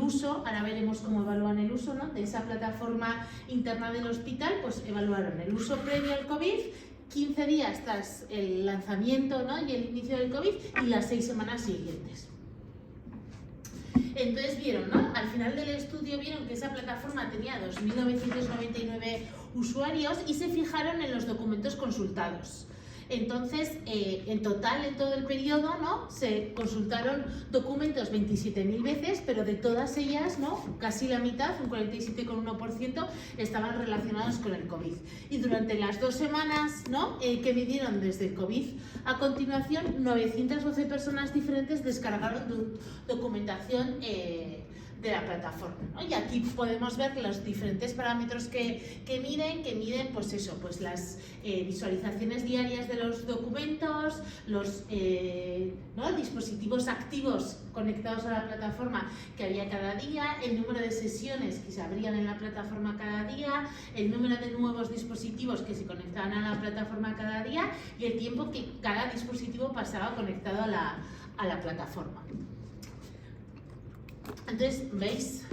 uso, ahora veremos cómo evalúan el uso, ¿no?, de esa plataforma interna del hospital, pues evaluaron el uso previo al COVID, 15 días tras el lanzamiento, ¿no?, y el inicio del COVID y las 6 semanas siguientes. Entonces vieron, ¿no?, al final del estudio vieron que esa plataforma tenía 2.999 usuarios y se fijaron en los documentos consultados. Entonces, en total, en todo el periodo, ¿no?, se consultaron documentos 27.000 veces, pero de todas ellas, ¿no?, casi la mitad, un 47,1%, estaban relacionados con el COVID. Y durante las 2 semanas, ¿no?, que midieron desde el COVID a continuación, 912 personas diferentes descargaron documentación de la plataforma, ¿no? Y aquí podemos ver los diferentes parámetros que miden, pues eso, pues las visualizaciones diarias de los documentos, los ¿no?, dispositivos activos conectados a la plataforma que había cada día, el número de sesiones que se abrían en la plataforma cada día, el número de nuevos dispositivos que se conectaban a la plataforma cada día y el tiempo que cada dispositivo pasaba conectado a la plataforma. Entonces, ¿veis?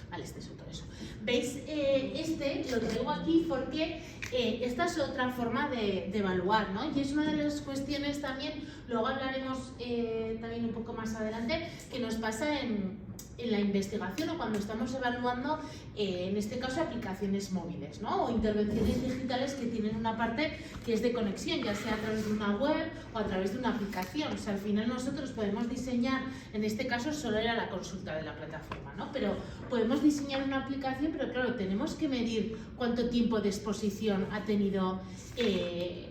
Vale, este es otro eso. ¿Veis? Este lo traigo aquí porque esta es otra forma de evaluar, ¿no? Y es una de las cuestiones también, luego hablaremos también un poco más adelante, que nos pasa en la investigación o cuando estamos evaluando, en este caso, aplicaciones móviles, ¿no?, o intervenciones digitales que tienen una parte que es de conexión, ya sea a través de una web o a través de una aplicación. O sea, al final nosotros podemos diseñar, en este caso solo era la consulta de la plataforma, ¿no?, pero podemos diseñar una aplicación, pero claro, tenemos que medir cuánto tiempo de exposición ha tenido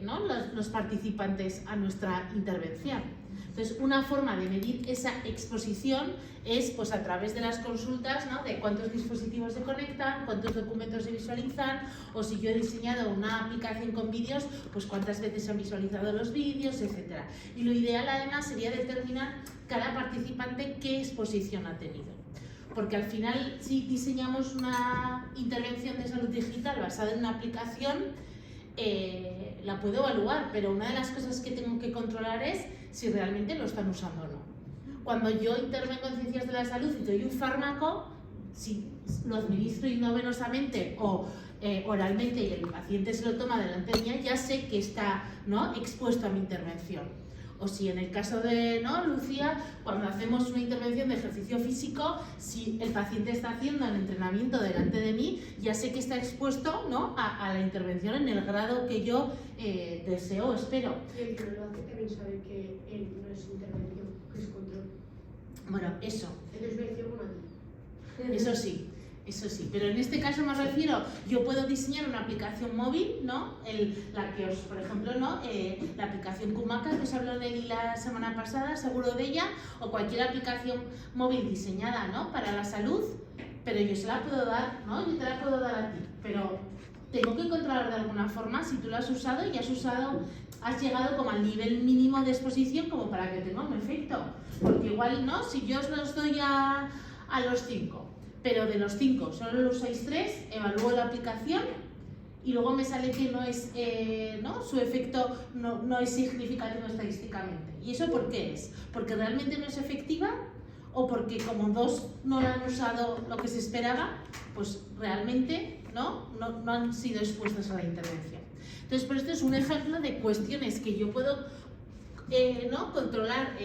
¿no?, los participantes a nuestra intervención. Entonces, una forma de medir esa exposición es, pues, a través de las consultas, ¿no?, de cuántos dispositivos se conectan, cuántos documentos se visualizan, o si yo he diseñado una aplicación con vídeos, pues cuántas veces se han visualizado los vídeos, etc. Y lo ideal, además, sería determinar cada participante qué exposición ha tenido. Porque al final, si diseñamos una intervención de salud digital basada en una aplicación, la puedo evaluar, pero una de las cosas que tengo que controlar es si realmente lo están usando o no. Cuando yo intervengo en ciencias de la salud y doy un fármaco, si lo administro intravenosamente o oralmente y el paciente se lo toma delante mía, ya sé que está, ¿no?, expuesto a mi intervención. O si en el caso de, ¿no?, Lucía, cuando hacemos una intervención de ejercicio físico, si el paciente está haciendo el entrenamiento delante de mí, ya sé que está expuesto, ¿no?, a la intervención en el grado que yo deseo o espero. Y el que lo hace también sabe que no es intervención, que es control. Bueno, eso. Entonces me dice una. Eso sí. Eso sí, pero en este caso me refiero, yo puedo diseñar una aplicación móvil, ¿no?, la que os, por ejemplo, ¿no?, la aplicación Kumaca, que os habló de la semana pasada, seguro de ella, o cualquier aplicación móvil diseñada, ¿no?, para la salud, pero yo se la puedo dar, ¿no?, yo te la puedo dar a ti, pero tengo que controlar de alguna forma si tú lo has usado y has llegado como al nivel mínimo de exposición como para que tenga un efecto, porque igual, ¿no?, si yo os los doy a los 5, pero de los 5 solo lo usáis 3, evalúo la aplicación y luego me sale que no es, ¿no?, su efecto no es significativo estadísticamente. ¿Y eso por qué es? ¿Porque realmente no es efectiva? ¿O porque como 2 no la han usado lo que se esperaba, pues realmente no han sido expuestos a la intervención? Entonces, por esto es un ejemplo de cuestiones que yo puedo ¿no?, controlar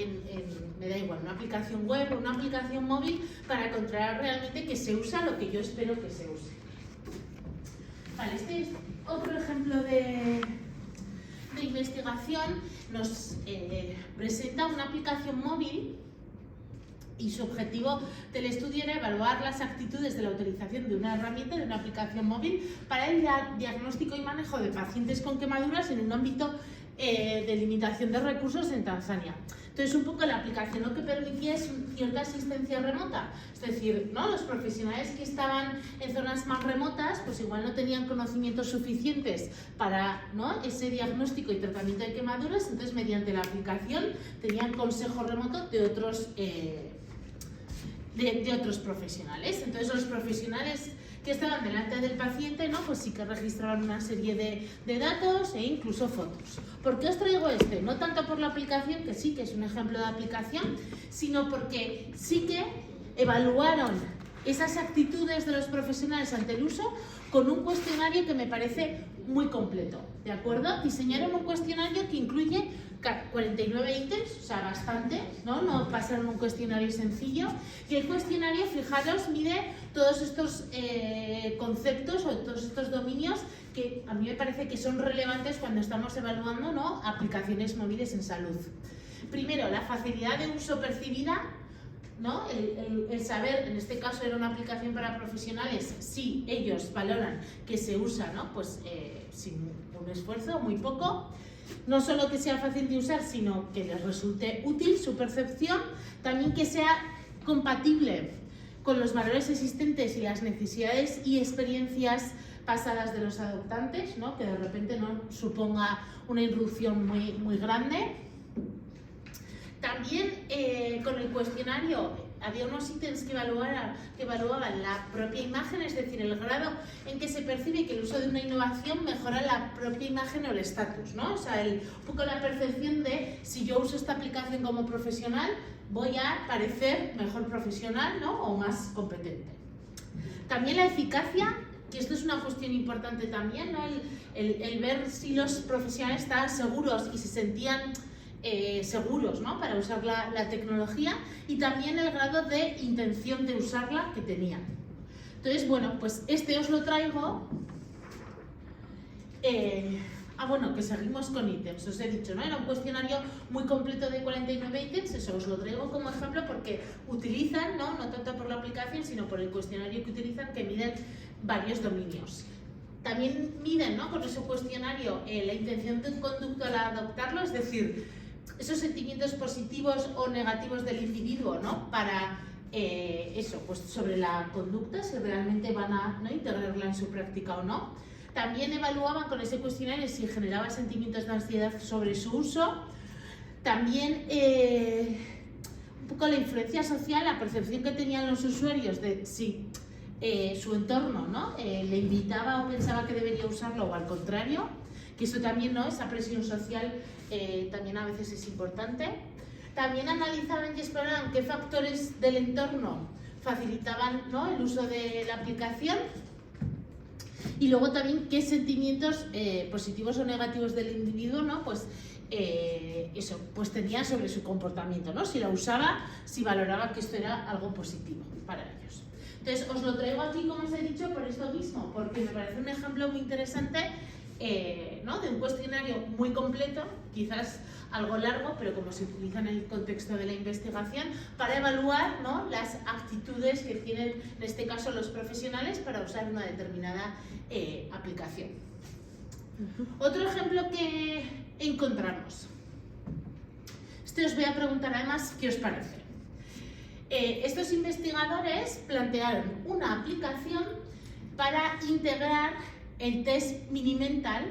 me da igual, una aplicación web o una aplicación móvil para controlar realmente que se usa lo que yo espero que se use. Vale, este es otro ejemplo de investigación. Nos presenta una aplicación móvil y su objetivo del estudio era evaluar las actitudes de la utilización de una herramienta, de una aplicación móvil, para el diagnóstico y manejo de pacientes con quemaduras en un ámbito de limitación de recursos en Tanzania. Entonces, un poco la aplicación lo que permitía es cierta asistencia remota, es decir, ¿no?, los profesionales que estaban en zonas más remotas, pues igual no tenían conocimientos suficientes para, ¿no?, ese diagnóstico y tratamiento de quemaduras, entonces mediante la aplicación tenían consejo remoto de otros profesionales. Entonces, los profesionales que estaban delante del paciente, ¿no? Pues sí que registraban una serie de datos e incluso fotos. ¿Por qué os traigo este? No tanto por la aplicación, que sí que es un ejemplo de aplicación, sino porque sí que evaluaron esas actitudes de los profesionales ante el uso con un cuestionario que me parece muy completo, ¿de acuerdo? Diseñaron un cuestionario que incluye 49 ítems, o sea, bastante, ¿no? No pasaron un cuestionario sencillo. Y el cuestionario, fijaros, mide todos estos conceptos o todos estos dominios que a mí me parece que son relevantes cuando estamos evaluando, ¿no?, aplicaciones móviles en salud. Primero, la facilidad de uso percibida, ¿no? El saber, en este caso era una aplicación para profesionales, si ellos valoran que se usa, ¿no?, pues sin un esfuerzo, muy poco. No solo que sea fácil de usar, sino que les resulte útil su percepción, también que sea compatible con los valores existentes y las necesidades y experiencias pasadas de los adoptantes, ¿no?, que de repente no suponga una irrupción muy grande. También con el cuestionario había unos ítems que evaluaban la propia imagen, es decir, el grado en que se percibe que el uso de una innovación mejora la propia imagen o el estatus, ¿no? O sea, un poco la percepción de si yo uso esta aplicación como profesional, voy a parecer mejor profesional, ¿no?, o más competente. También la eficacia, que esto es una cuestión importante también, ¿no? El ver si los profesionales estaban seguros y se sentían seguros, ¿no?, para usar la tecnología, y también el grado de intención de usarla que tenían. Entonces, bueno, pues este os lo traigo. Bueno, que seguimos con ítems, os he dicho, ¿no? Era un cuestionario muy completo de 49 ítems, eso os lo traigo como ejemplo porque utilizan, no tanto por la aplicación, sino por el cuestionario que utilizan, que miden varios dominios. También miden, ¿no?, con ese cuestionario la intención de un conducto al adoptarlo, es decir, esos sentimientos positivos o negativos del individuo, ¿no?, para eso, pues sobre la conducta, si realmente van a, ¿no?, integrarla en su práctica o no. También evaluaban con ese cuestionario si generaba sentimientos de ansiedad sobre su uso. También un poco la influencia social, la percepción que tenían los usuarios de si su entorno, ¿no?, le invitaba o pensaba que debería usarlo o al contrario, que eso también, ¿no?, esa presión social también a veces es importante. También analizaban y exploraban qué factores del entorno facilitaban, ¿no?, el uso de la aplicación, y luego también qué sentimientos positivos o negativos del individuo, ¿no?, pues eso, pues tenía sobre su comportamiento, ¿no?, si la usaba, si valoraba que esto era algo positivo para ellos. Entonces, os lo traigo aquí, como os he dicho, por esto mismo, porque me parece un ejemplo muy interesante, ¿no?, de un cuestionario muy completo, quizás algo largo, pero como se utiliza en el contexto de la investigación, para evaluar, ¿no?, las actitudes que tienen, en este caso, los profesionales para usar una determinada aplicación. Otro ejemplo que encontramos. Este os voy a preguntar además qué os parece. Estos investigadores plantearon una aplicación para integrar el test Minimental.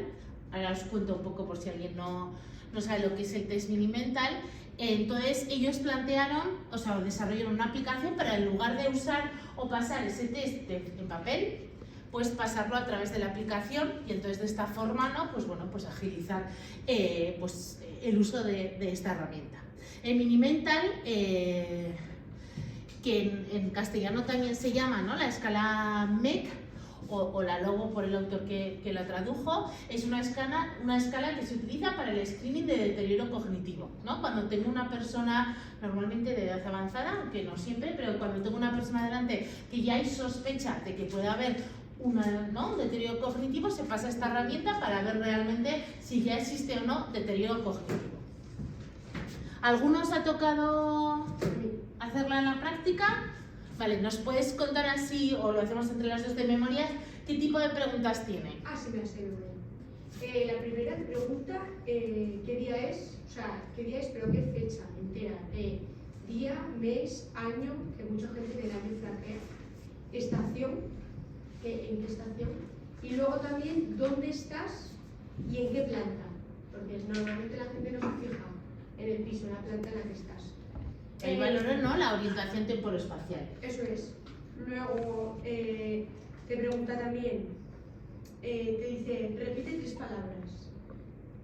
Ahora os cuento un poco por si alguien no sabe lo que es el test Minimental. Entonces ellos plantearon, o sea, desarrollaron una aplicación para, en lugar de usar o pasar ese test en papel, pues pasarlo a través de la aplicación, y entonces de esta forma, ¿no?, pues bueno, pues agilizar pues el uso de esta herramienta. El Minimental, que en castellano también se llama, ¿no?, la escala MEC, o la LOGO por el autor que la tradujo, es una escala que se utiliza para el screening de deterioro cognitivo, ¿no? Cuando tengo una persona, normalmente de edad avanzada, aunque no siempre, pero cuando tengo una persona delante que ya hay sospecha de que puede haber un deterioro cognitivo, se pasa esta herramienta para ver realmente si ya existe o no deterioro cognitivo. ¿Algunos ha tocado hacerla en la práctica? Vale, ¿nos puedes contar así, o lo hacemos entre las dos de memorias, qué tipo de preguntas tiene? Sí me ha servido. La primera pregunta, ¿qué día es? O sea, ¿qué día es, pero qué fecha entera? Día, mes, año, que mucha gente de año flanquea. Estación, ¿en qué estación? Y luego también, ¿dónde estás y en qué planta? Porque normalmente la gente no se fija en el piso, en la planta en la que estás. El valor, ¿no?, la orientación temporoespacial. Eso es. Luego, te pregunta también, te dice, repite 3 palabras.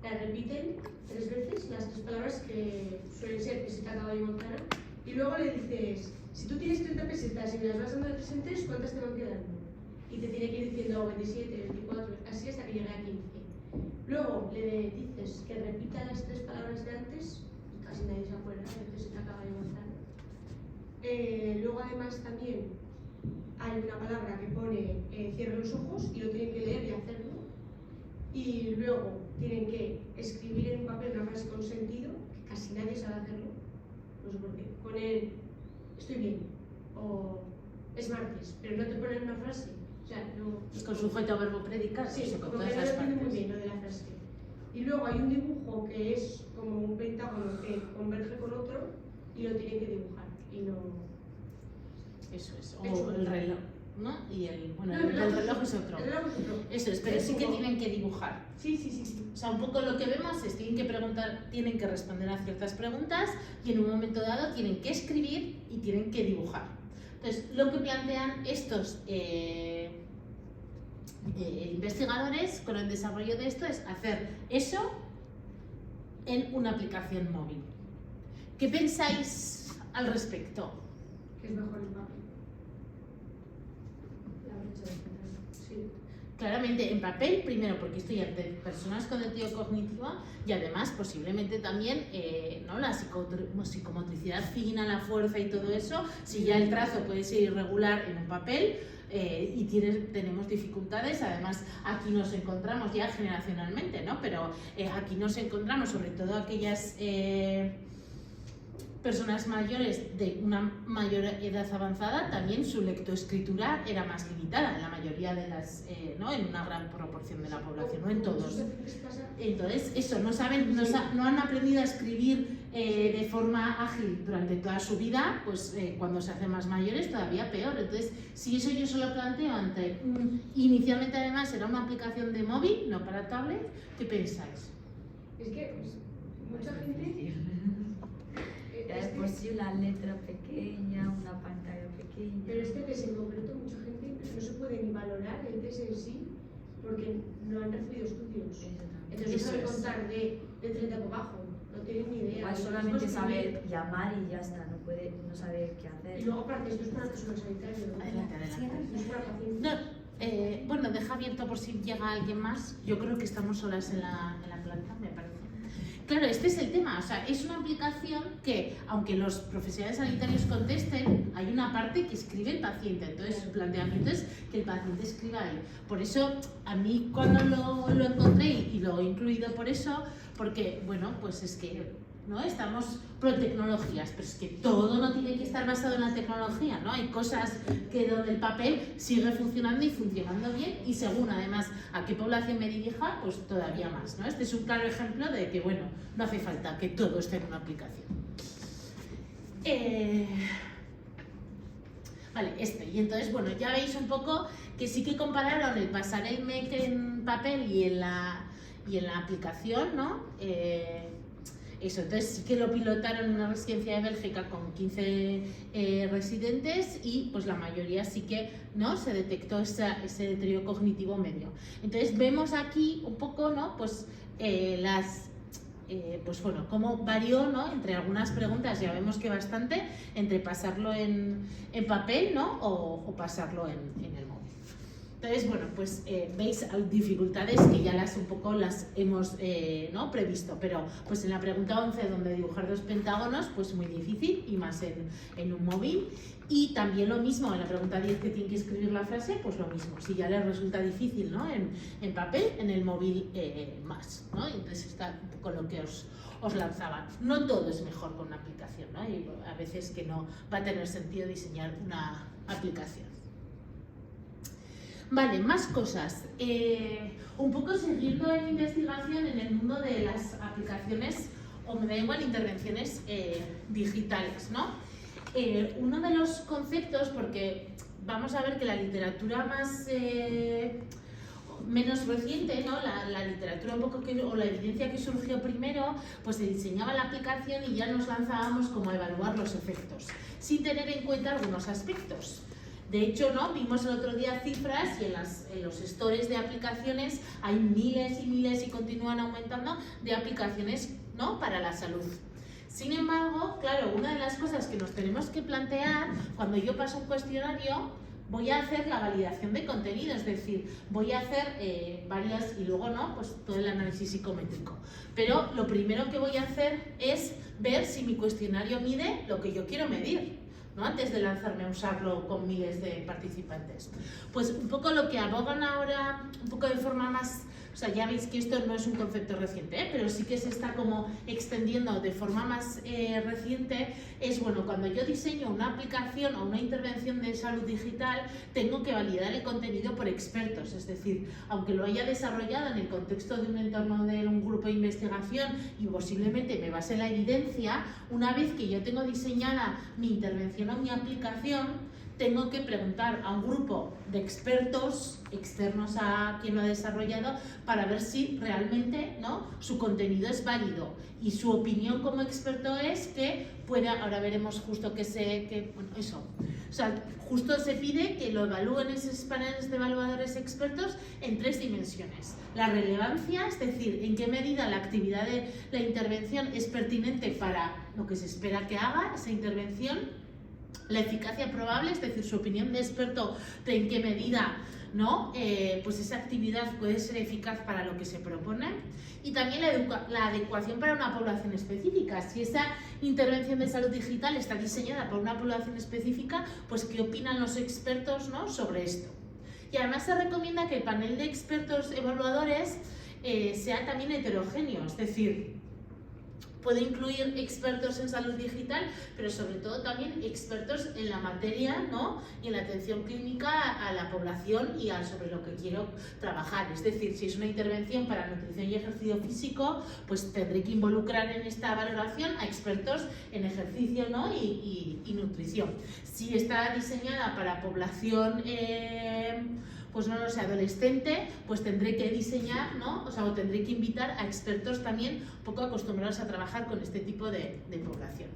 Las repiten 3 veces, las 3 palabras que suelen ser peseta, caballo, manzana. Y luego le dices, si tú tienes 30 pesetas y me las vas dando de 3 en 3, ¿cuántas te van quedando? Y te tiene que ir diciendo 27, 24, así hasta que llegue a 15. Luego le dices que repita las 3 palabras de antes, y casi nadie se acuerda de peseta, caballo, manzana. Luego además también hay una palabra que pone cierre los ojos y lo tienen que leer y hacerlo. Y luego tienen que escribir en un papel una frase con sentido, que casi nadie sabe hacerlo, no sé por qué. Poner estoy bien o es martes, pero no te ponen una frase. O sea, no. Con sujeto, verbo, predicado. Sí, con como todas que no las lo entiende muy partes. bien lo de la frase. Y luego hay un dibujo que es como un pentágono que converge con otro y lo tienen que dibujar. Y no. Eso es. Eso. O el reloj, ¿no? Y el No, el reloj es otro. El reloj es otro. Eso es, pero sí que tienen que dibujar. Sí. O sea, un poco lo que vemos es tienen que preguntar, tienen que responder a ciertas preguntas y en un momento dado tienen que escribir y tienen que dibujar. Entonces, lo que plantean estos investigadores con el desarrollo de esto es hacer eso en una aplicación móvil. ¿Qué pensáis al respecto? Que es mejor en papel. La brecha digital. Sí. Claramente en papel, primero porque esto ya de personas con deterioro cognitivo y además posiblemente también ¿no? La psicomotricidad fina, la fuerza y todo eso, si ya el trazo puede ser irregular en un papel y tenemos dificultades, además aquí nos encontramos ya generacionalmente, ¿no? Pero aquí nos encontramos sobre todo aquellas personas mayores de una mayor edad avanzada, también su lectoescritura era más limitada en la mayoría de las, ¿no? En una gran proporción de la población, no en todos. Entonces, eso, no han aprendido a escribir de forma ágil durante toda su vida, pues cuando se hacen más mayores todavía peor. Entonces, si eso yo se lo planteo ante, inicialmente además era una aplicación de móvil, no para tablet, ¿qué pensáis? Es que pues, mucha gente. Por si una letra pequeña, una pantalla pequeña. Pero este test en concreto, mucha gente no se puede ni valorar el test en sí porque no han recibido estudios. Entonces no saben contar de 30 por abajo, no tienen ni idea. Igual solamente saber llamar y ya está, no saber qué hacer. Y luego aparte, esto es para personas sanitarias, ¿no? Adelante. No es para pacientes. No, bueno, deja abierto por si llega alguien más. Yo creo que estamos solas en la planta, me parece. Claro, este es el tema, o sea, es una aplicación que, aunque los profesionales sanitarios contesten, hay una parte que escribe el paciente, entonces su planteamiento es que el paciente escriba ahí. Por eso, a mí cuando lo encontré, y lo he incluido por eso, porque, bueno, pues es que, ¿no? Estamos pro tecnologías, pero es que todo no tiene que estar basado en la tecnología, ¿no? Hay cosas que donde el papel sigue funcionando y funcionando bien y según además a qué población me dirija, pues todavía más, ¿no? Este es un claro ejemplo de que, bueno, no hace falta que todo esté en una aplicación. Vale, y entonces, bueno, ya veis un poco que sí que compararon el pasar el MEC en papel y en la aplicación, ¿no? Eso, entonces sí que lo pilotaron en una residencia de Bélgica con 15 residentes y pues la mayoría sí que, ¿no? Se detectó ese deterioro cognitivo medio. Entonces vemos aquí un poco, ¿no? Pues pues bueno, cómo varió, ¿no? Entre algunas preguntas ya vemos que bastante, entre pasarlo en papel, ¿no? O pasarlo en el móvil. Entonces, bueno, pues veis dificultades que ya las hemos ¿no? previsto, pero pues en la pregunta 11 donde dibujar 2 pentágonos, pues muy difícil y más en un móvil. Y también lo mismo, en la pregunta 10 que tiene que escribir la frase, pues lo mismo, si ya les resulta difícil, ¿no? en papel, en el móvil más, ¿no? Entonces está un poco lo que os lanzaban. No todo es mejor con una aplicación, ¿no? Y a veces que no va a tener sentido diseñar una aplicación. Vale, más cosas. Un poco siguiendo en investigación en el mundo de las aplicaciones o me da igual intervenciones digitales, ¿no? Uno de los conceptos, porque vamos a ver que la literatura menos reciente, ¿no? La literatura un poco o la evidencia que surgió primero, pues se diseñaba la aplicación y ya nos lanzábamos como a evaluar los efectos, sin tener en cuenta algunos aspectos. De hecho, ¿no? Vimos el otro día cifras y en los stores de aplicaciones hay miles y miles y continúan aumentando de aplicaciones, ¿no? Para la salud. Sin embargo, claro, una de las cosas que nos tenemos que plantear cuando yo paso un cuestionario, voy a hacer la validación de contenido, es decir, voy a hacer varias y luego no, pues todo el análisis psicométrico. Pero lo primero que voy a hacer es ver si mi cuestionario mide lo que yo quiero medir, ¿no? Antes de lanzarme a usarlo con miles de participantes. Pues un poco lo que abogan ahora, un poco de forma más... O sea, ya veis que esto no es un concepto reciente, pero sí que se está como extendiendo de forma más reciente. Es bueno, cuando yo diseño una aplicación o una intervención de salud digital, tengo que validar el contenido por expertos. Es decir, aunque lo haya desarrollado en el contexto de un entorno de un grupo de investigación y posiblemente me base en la evidencia, una vez que yo tengo diseñada mi intervención o mi aplicación, tengo que preguntar a un grupo de expertos externos a quien lo ha desarrollado para ver si realmente, ¿no?, su contenido es válido y su opinión como experto es que puede, ahora veremos justo bueno, eso. O sea, justo se pide que lo evalúen esos paneles de evaluadores expertos en 3 dimensiones. La relevancia, es decir, en qué medida la actividad de la intervención es pertinente para lo que se espera que haga esa intervención. La eficacia probable, es decir, su opinión de experto de en qué medida, ¿no?, pues esa actividad puede ser eficaz para lo que se propone. Y también la adecuación para una población específica. Si esa intervención de salud digital está diseñada para una población específica, pues qué opinan los expertos, ¿no?, sobre esto. Y además se recomienda que el panel de expertos evaluadores sea también heterogéneo, es decir, puede incluir expertos en salud digital, pero sobre todo también expertos en la materia, ¿no?, y en la atención clínica a la población y sobre lo que quiero trabajar. Es decir, si es una intervención para nutrición y ejercicio físico, pues tendré que involucrar en esta valoración a expertos en ejercicio, ¿no?, y nutrición. Si está diseñada para población pues no lo sé, adolescente, pues tendré que diseñar, ¿no?, o tendré que invitar a expertos también poco acostumbrados a trabajar con este tipo de población.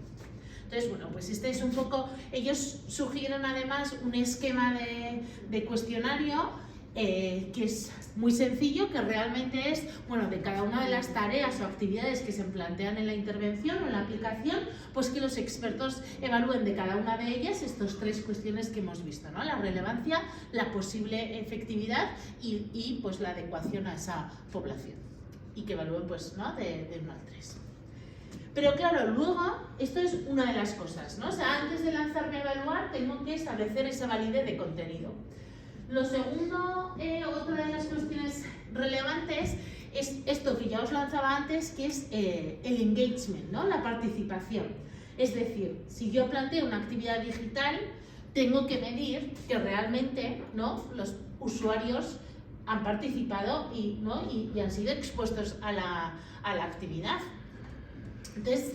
Entonces, bueno, pues este es un poco, ellos sugieren además un esquema de cuestionario que es muy sencillo, que realmente es, bueno, de cada una de las tareas o actividades que se plantean en la intervención o en la aplicación, pues que los expertos evalúen de cada una de ellas estas 3 cuestiones que hemos visto, ¿no? La relevancia, la posible efectividad y pues la adecuación a esa población. Y que evalúen, pues, ¿no?, de 1 al 3. Pero claro, luego, esto es una de las cosas, ¿no? O sea, antes de lanzarme a evaluar, tengo que establecer esa validez de contenido. Lo segundo, otra de las cuestiones relevantes es esto que ya os lanzaba antes, que es el engagement, ¿no?, la participación. Es decir, si yo planteo una actividad digital, tengo que medir que realmente, ¿no?, los usuarios han participado y han sido expuestos a la actividad. Entonces,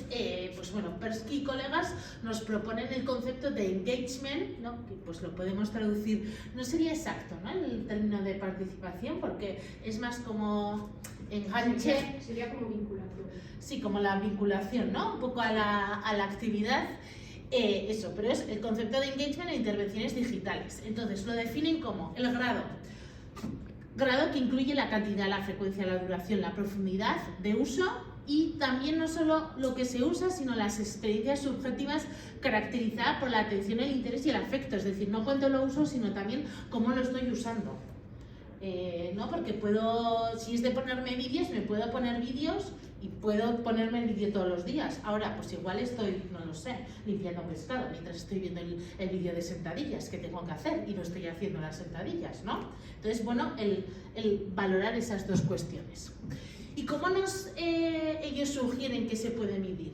pues bueno, Persky y colegas nos proponen el concepto de engagement, ¿no?, que pues lo podemos traducir, no sería exacto, ¿no?, el término de participación, porque es más como enganche. Sería como vinculación. Sí, como la vinculación, ¿no?, un poco a la actividad. Eso, pero es el concepto de engagement en intervenciones digitales. Entonces, lo definen como el grado que incluye la cantidad, la frecuencia, la duración, la profundidad de uso. Y también no solo lo que se usa, sino las experiencias subjetivas caracterizadas por la atención, el interés y el afecto. Es decir, no cuánto lo uso, sino también cómo lo estoy usando. ¿No? Porque si es de ponerme vídeos, me puedo poner vídeos y puedo ponerme el vídeo todos los días. Ahora, pues igual estoy, no lo sé, limpiando pescado mientras estoy viendo el vídeo de sentadillas que tengo que hacer y no estoy haciendo las sentadillas, ¿no? Entonces, bueno, el valorar esas 2 cuestiones. ¿Y cómo ellos sugieren que se puede medir?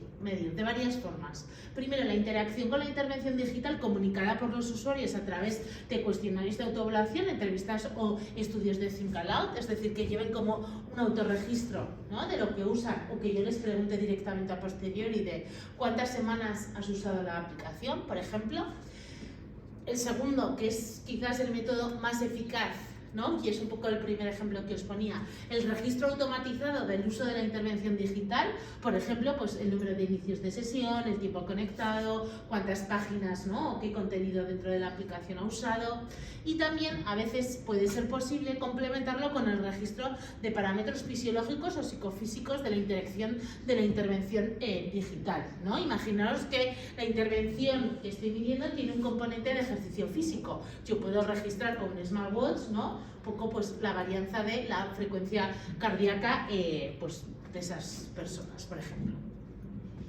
De varias formas. Primero, la interacción con la intervención digital comunicada por los usuarios a través de cuestionarios de autoevaluación, entrevistas o estudios de think aloud, es decir, que lleven como un autorregistro, ¿no?, de lo que usan, o que yo les pregunte directamente a posteriori de cuántas semanas has usado la aplicación, por ejemplo. El segundo, que es quizás el método más eficaz, ¿no? Y es un poco el primer ejemplo que os ponía. El registro automatizado del uso de la intervención digital, por ejemplo, pues el número de inicios de sesión, el tiempo conectado, cuántas páginas, ¿no? O qué contenido dentro de la aplicación ha usado. Y también a veces puede ser posible complementarlo con el registro de parámetros fisiológicos o psicofísicos de la intervención digital, ¿no? Imaginaos que la intervención que estoy midiendo tiene un componente de ejercicio físico. Yo puedo registrar con un smartwatch, ¿no? Un poco pues la varianza de la frecuencia cardíaca pues, de esas personas, por ejemplo.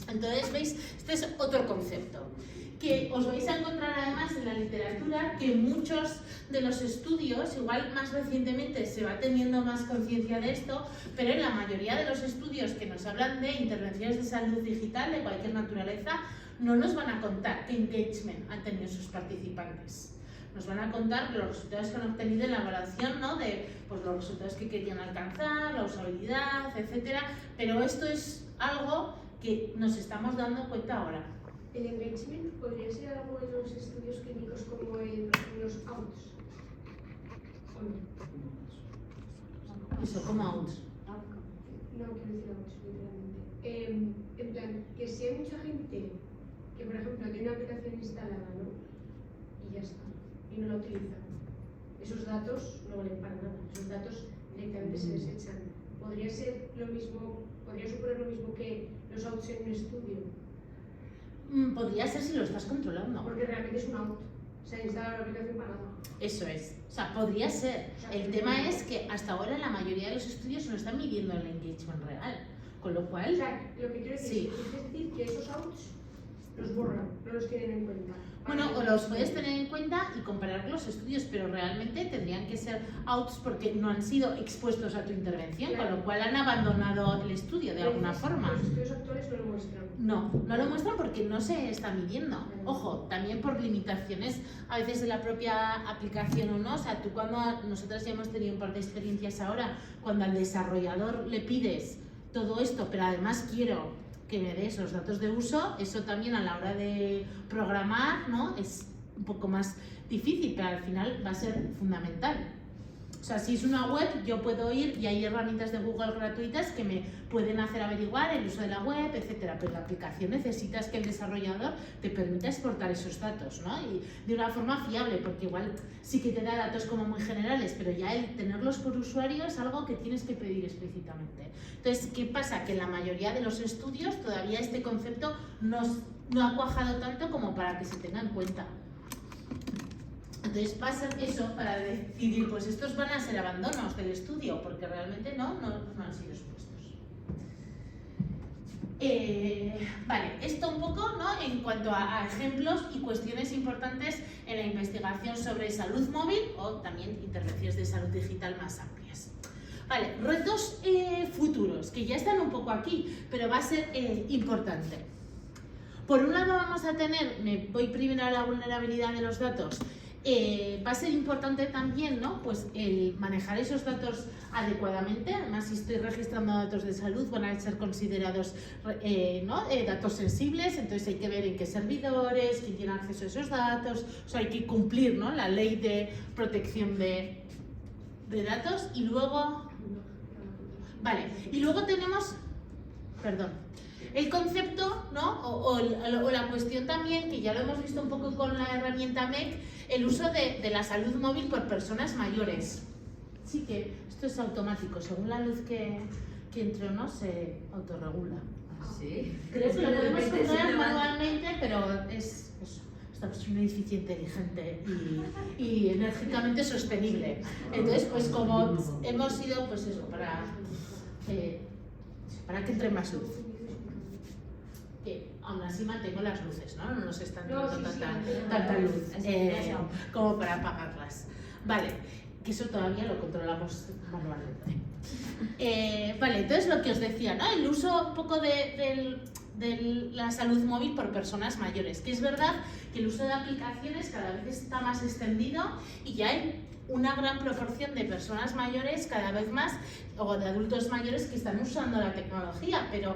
Entonces, ¿veis? Este es otro concepto que os vais a encontrar además en la literatura, que muchos de los estudios, igual más recientemente se va teniendo más conciencia de esto, pero en la mayoría de los estudios que nos hablan de intervenciones de salud digital de cualquier naturaleza, no nos van a contar qué engagement han tenido sus participantes. Nos van a contar los resultados que han obtenido en la evaluación, ¿no? De pues, los resultados que querían alcanzar, la usabilidad, etcétera. Pero esto es algo que nos estamos dando cuenta ahora. ¿El engagement podría ser algo en los estudios clínicos como los outs? ¿O no? Eso, como outs. No quiero decir outs, literalmente. En plan, que si hay mucha gente que, por ejemplo, tiene una aplicación instalada, ¿no? Y ya está, y no la utiliza. Esos datos no valen para nada, esos datos directamente se desechan. ¿Podría ser lo mismo, podría suponer lo mismo que los outs en un estudio? Podría ser si lo estás controlando. Porque realmente es un out. Se ha instalado la aplicación para nada. Eso es. O sea, podría ser. El tema es que hasta ahora la mayoría de los estudios no están midiendo el engagement real. Con lo cual... O sea, lo que quiero decir es decir que esos outs los borran, no los tienen en cuenta. Bueno, o los puedes tener en cuenta y comparar con los estudios, pero realmente tendrían que ser outs porque no han sido expuestos a tu intervención, Claro. con lo cual han abandonado el estudio de alguna forma. Los estudios actuales no lo muestran. No lo muestran porque no se está midiendo. Ojo, también por limitaciones a veces de la propia aplicación o no. O sea, tú cuando nosotros ya hemos tenido un par de experiencias ahora, cuando al desarrollador le pides todo esto, pero además quiero que me des los datos de uso, eso también a la hora de programar, ¿no? Es un poco más difícil, pero al final va a ser fundamental. O sea, si es una web, yo puedo ir y hay herramientas de Google gratuitas que me pueden hacer averiguar el uso de la web, etcétera. Pero la aplicación necesitas que el desarrollador te permita exportar esos datos, ¿no? Y de una forma fiable, porque igual sí que te da datos como muy generales, pero ya el tenerlos por usuario es algo que tienes que pedir explícitamente. Entonces, ¿qué pasa? Que en la mayoría de los estudios todavía este concepto no ha cuajado tanto como para que se tenga en cuenta. Entonces va a ser eso para decidir, pues estos van a ser abandonos del estudio, porque realmente no han sido expuestos. Vale, esto un poco, ¿no? En cuanto a ejemplos y cuestiones importantes en la investigación sobre salud móvil o también intervenciones de salud digital más amplias. Vale, retos futuros, que ya están un poco aquí, pero va a ser importante. Por un lado vamos a tener, me voy primero a la vulnerabilidad de los datos. Va a ser importante también, ¿no? Pues el manejar esos datos adecuadamente. Además, si estoy registrando datos de salud, van a ser considerados ¿no? Datos sensibles, entonces hay que ver en qué servidores, quién tiene acceso a esos datos. O sea, hay que cumplir, ¿no? La ley de protección de datos. Y luego, vale, y luego tenemos, perdón, el concepto, ¿no? o la cuestión también, que ya lo hemos visto un poco con la herramienta MEC, el uso de la salud móvil por personas mayores. Sí que esto es automático, según la luz que entre o no se autorregula. Sí. Creo que lo podemos De repente se controlar levanta. manualmente, pero es eso. Estamos en un edificio inteligente y enérgicamente sostenible. Entonces, pues como hemos ido, pues eso, para que entre más luz. Que aún así mantengo las luces, ¿no? No nos están dando tanta luz como para apagarlas. Vale, que eso todavía lo controlamos manualmente. Vale, entonces lo que os decía, ¿no? El uso un poco de la salud móvil por personas mayores, que es verdad que el uso de aplicaciones cada vez está más extendido y ya hay una gran proporción de personas mayores cada vez más, o de adultos mayores que están usando la tecnología, pero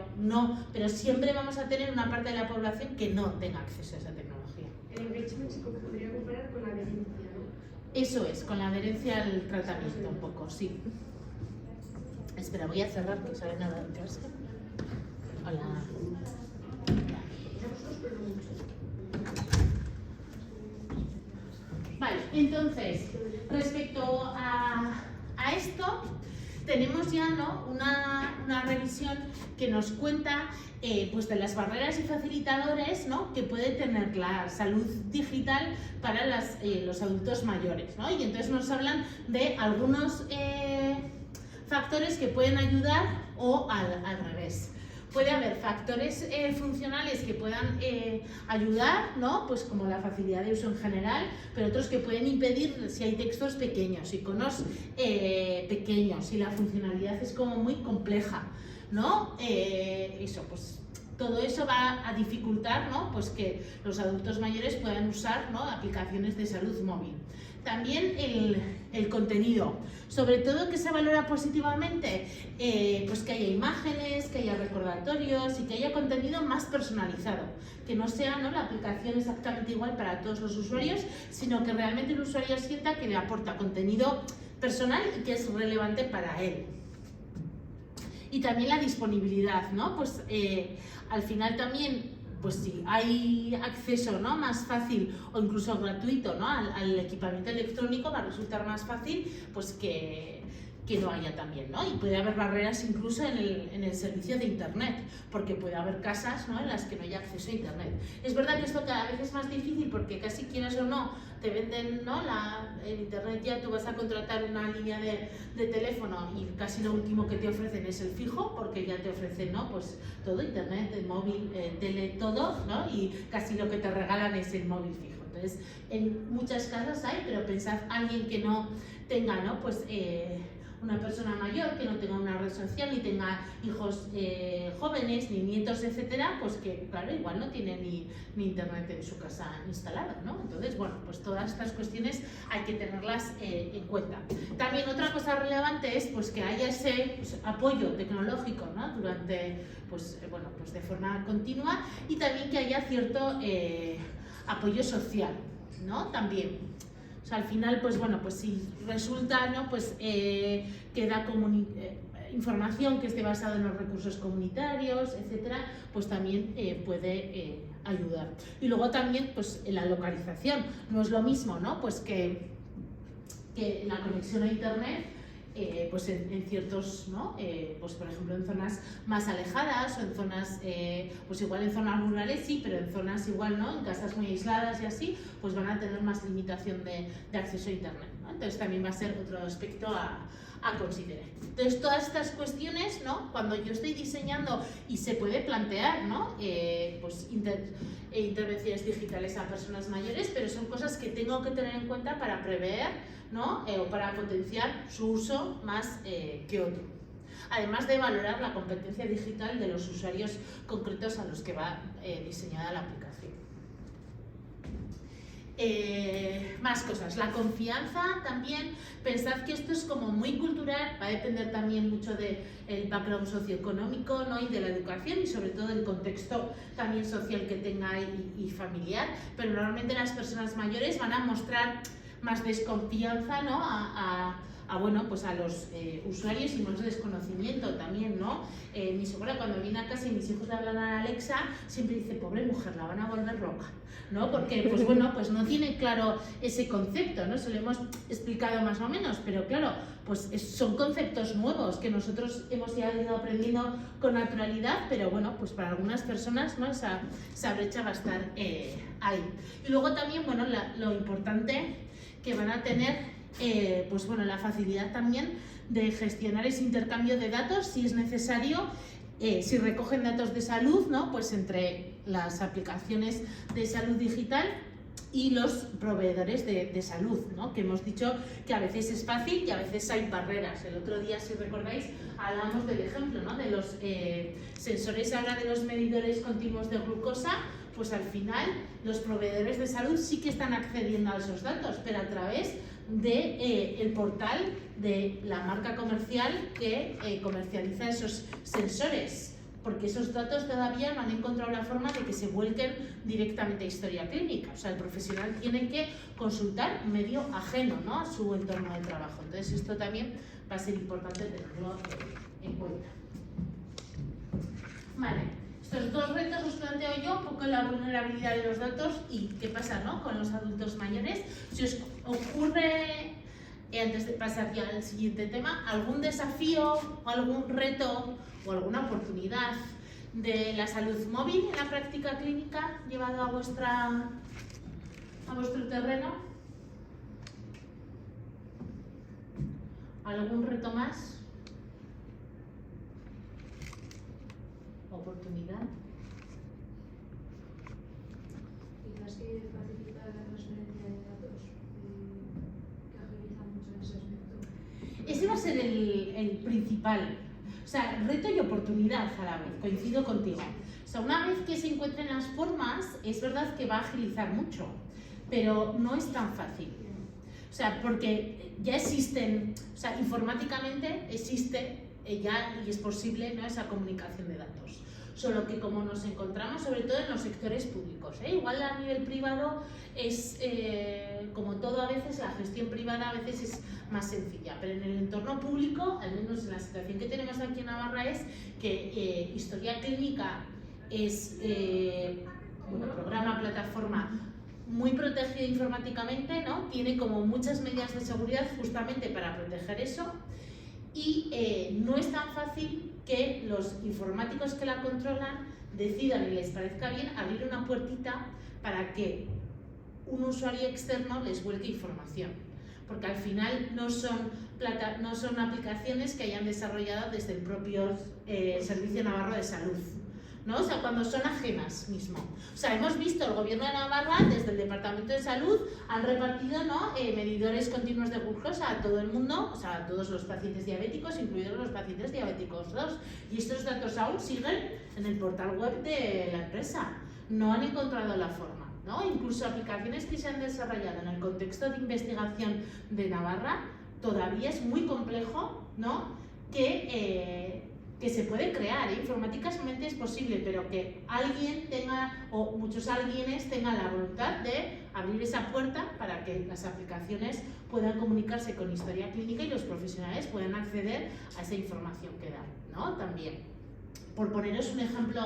siempre vamos a tener una parte de la población que no tenga acceso a esa tecnología. El engagement se podría comparar con la demencia, ¿no? Eso es, con la adherencia al tratamiento un poco, sí. Espera, voy a cerrar que sale nada de clase. Hola. Vale, entonces, respecto a esto, tenemos ya, ¿no?, una revisión que nos cuenta pues de las barreras y facilitadores, ¿no?, que puede tener la salud digital para los adultos mayores, ¿no? Y entonces nos hablan de algunos factores que pueden ayudar o al revés. Puede haber factores funcionales que puedan ayudar, ¿no?, pues como la facilidad de uso en general, pero otros que pueden impedir si hay textos pequeños, iconos pequeños, si la funcionalidad es como muy compleja, ¿no? Eso, pues todo eso va a dificultar, ¿no?, pues que los adultos mayores puedan usar, ¿no?, aplicaciones de salud móvil. También el contenido, sobre todo que se valora positivamente, pues que haya imágenes, que haya recordatorios y que haya contenido más personalizado, que no sea, ¿no?, la aplicación exactamente igual para todos los usuarios, sino que realmente el usuario sienta que le aporta contenido personal y que es relevante para él. Y también la disponibilidad, ¿no? Pues al final también, pues si hay acceso, ¿no?, más fácil o incluso gratuito, ¿no?, al equipamiento electrónico, va a resultar más fácil pues que no haya también, ¿no? Y puede haber barreras incluso en el servicio de internet, porque puede haber casas, ¿no?, en las que no haya acceso a internet. Es verdad que esto cada vez es más difícil porque casi quieras o no, te venden, ¿no?, en internet ya tú vas a contratar una línea de teléfono y casi lo último que te ofrecen es el fijo, porque ya te ofrecen, ¿no?, pues todo, internet, el móvil, tele, todo, ¿no?, y casi lo que te regalan es el móvil fijo. Entonces, en muchas casas hay, pero pensad alguien que no tenga, ¿no?, pues una persona mayor que no tenga una red social, ni tenga hijos jóvenes, ni nietos, etcétera, pues que, claro, igual no tiene ni internet en su casa instalado, ¿no? Entonces, bueno, pues todas estas cuestiones hay que tenerlas en cuenta. También otra cosa relevante es pues que haya ese apoyo tecnológico, ¿no?, durante, pues bueno, pues de forma continua, y también que haya cierto apoyo social, ¿no? También. O sea, al final, pues bueno, pues si resulta, ¿no?, pues que da información que esté basada en los recursos comunitarios, etcétera, pues también puede ayudar. Y luego también, pues en la localización, no es lo mismo, ¿no?, pues que la conexión a internet, pues en ciertos, ¿no?, pues por ejemplo en zonas más alejadas o en zonas, pues igual en zonas rurales sí, pero en zonas igual, ¿no?, en casas muy aisladas y así, pues van a tener más limitación de acceso a internet, ¿no? Entonces también va a ser otro aspecto a considerar. Entonces todas estas cuestiones, ¿no?, cuando yo estoy diseñando y se puede plantear, ¿no?, pues intervenciones digitales a personas mayores, pero son cosas que tengo que tener en cuenta para prever, ¿no?, o para potenciar su uso más que otro. Además de valorar la competencia digital de los usuarios concretos a los que va diseñada la aplicación. Más cosas, la confianza también, pensad que esto es como muy cultural, va a depender también mucho del background socioeconómico, ¿no?, y de la educación y sobre todo del contexto también social que tenga y familiar, pero normalmente las personas mayores van a mostrar más desconfianza, ¿no?, bueno, pues a los usuarios y más desconocimiento también, ¿no? Mi suegra cuando viene a casa y mis hijos le hablan a Alexa, siempre dice, pobre mujer, la van a volver loca, ¿no? Porque, pues bueno, pues no tiene claro ese concepto, ¿no? Se lo hemos explicado más o menos, pero claro, pues son conceptos nuevos que nosotros hemos ido aprendiendo con naturalidad, pero bueno, pues para algunas personas, ¿no?, esa brecha va a estar ahí. Y luego también, bueno, lo importante que van a tener, pues bueno, la facilidad también de gestionar ese intercambio de datos si es necesario, si recogen datos de salud, ¿no?, pues entre las aplicaciones de salud digital y los proveedores de salud, ¿no?, que hemos dicho que a veces es fácil y a veces hay barreras. El otro día, si recordáis, hablamos del ejemplo, ¿no?, de los sensores ahora de los medidores continuos de glucosa. Pues al final los proveedores de salud sí que están accediendo a esos datos, pero a través de el portal de la marca comercial que comercializa esos sensores. porque esos datos todavía no han encontrado la forma de que se vuelquen directamente a historia clínica. O sea, el profesional tiene que consultar un medio ajeno, ¿no?, a su entorno de trabajo. Entonces, esto también va a ser importante tenerlo en cuenta. Vale, estos dos retos los planteo yo, un poco la vulnerabilidad de los datos y qué pasa, ¿no?, con los adultos mayores. Si os ocurre, antes de pasar ya al siguiente tema, algún desafío o algún reto o alguna oportunidad de la salud móvil en la práctica clínica llevado a vuestro terreno, ¿algún reto más? ¿Oportunidad? Quizás que facilita la transferencia de datos, que agiliza mucho en ese aspecto. Ese va a ser el principal. O sea, reto y oportunidad a la vez, coincido contigo. O sea, una vez que se encuentren las formas, es verdad que va a agilizar mucho, pero no es tan fácil. O sea, porque ya existen, o sea, informáticamente existe ya y es posible, ¿no?, esa comunicación de datos. Solo que como nos encontramos sobre todo en los sectores públicos, igual a nivel privado es, como todo a veces, la gestión privada a veces es más sencilla, pero en el entorno público, al menos en la situación que tenemos aquí en Navarra, es que historia clínica es programa, plataforma muy protegido informáticamente, ¿no?, tiene como muchas medidas de seguridad justamente para proteger eso, y no es tan fácil que los informáticos que la controlan decidan y les parezca bien abrir una puertita para que un usuario externo les vuelque información, porque al final no son aplicaciones que hayan desarrollado desde el propio Servicio Navarro de Salud, ¿no? O sea, cuando son ajenas mismo. O sea, hemos visto el Gobierno de Navarra, desde el Departamento de Salud, han repartido, ¿no?, medidores continuos de glucosa a todo el mundo, o sea, a todos los pacientes diabéticos, incluidos los pacientes diabéticos 2. Y estos datos aún siguen en el portal web de la empresa. No han encontrado la forma, ¿no? Incluso aplicaciones que se han desarrollado en el contexto de investigación de Navarra, todavía es muy complejo, ¿no?, que se puede crear, informáticamente es posible, pero que alguien tenga, o muchos alguienes tengan la voluntad de abrir esa puerta para que las aplicaciones puedan comunicarse con historia clínica y los profesionales puedan acceder a esa información que dan, ¿no? También, por poneros un ejemplo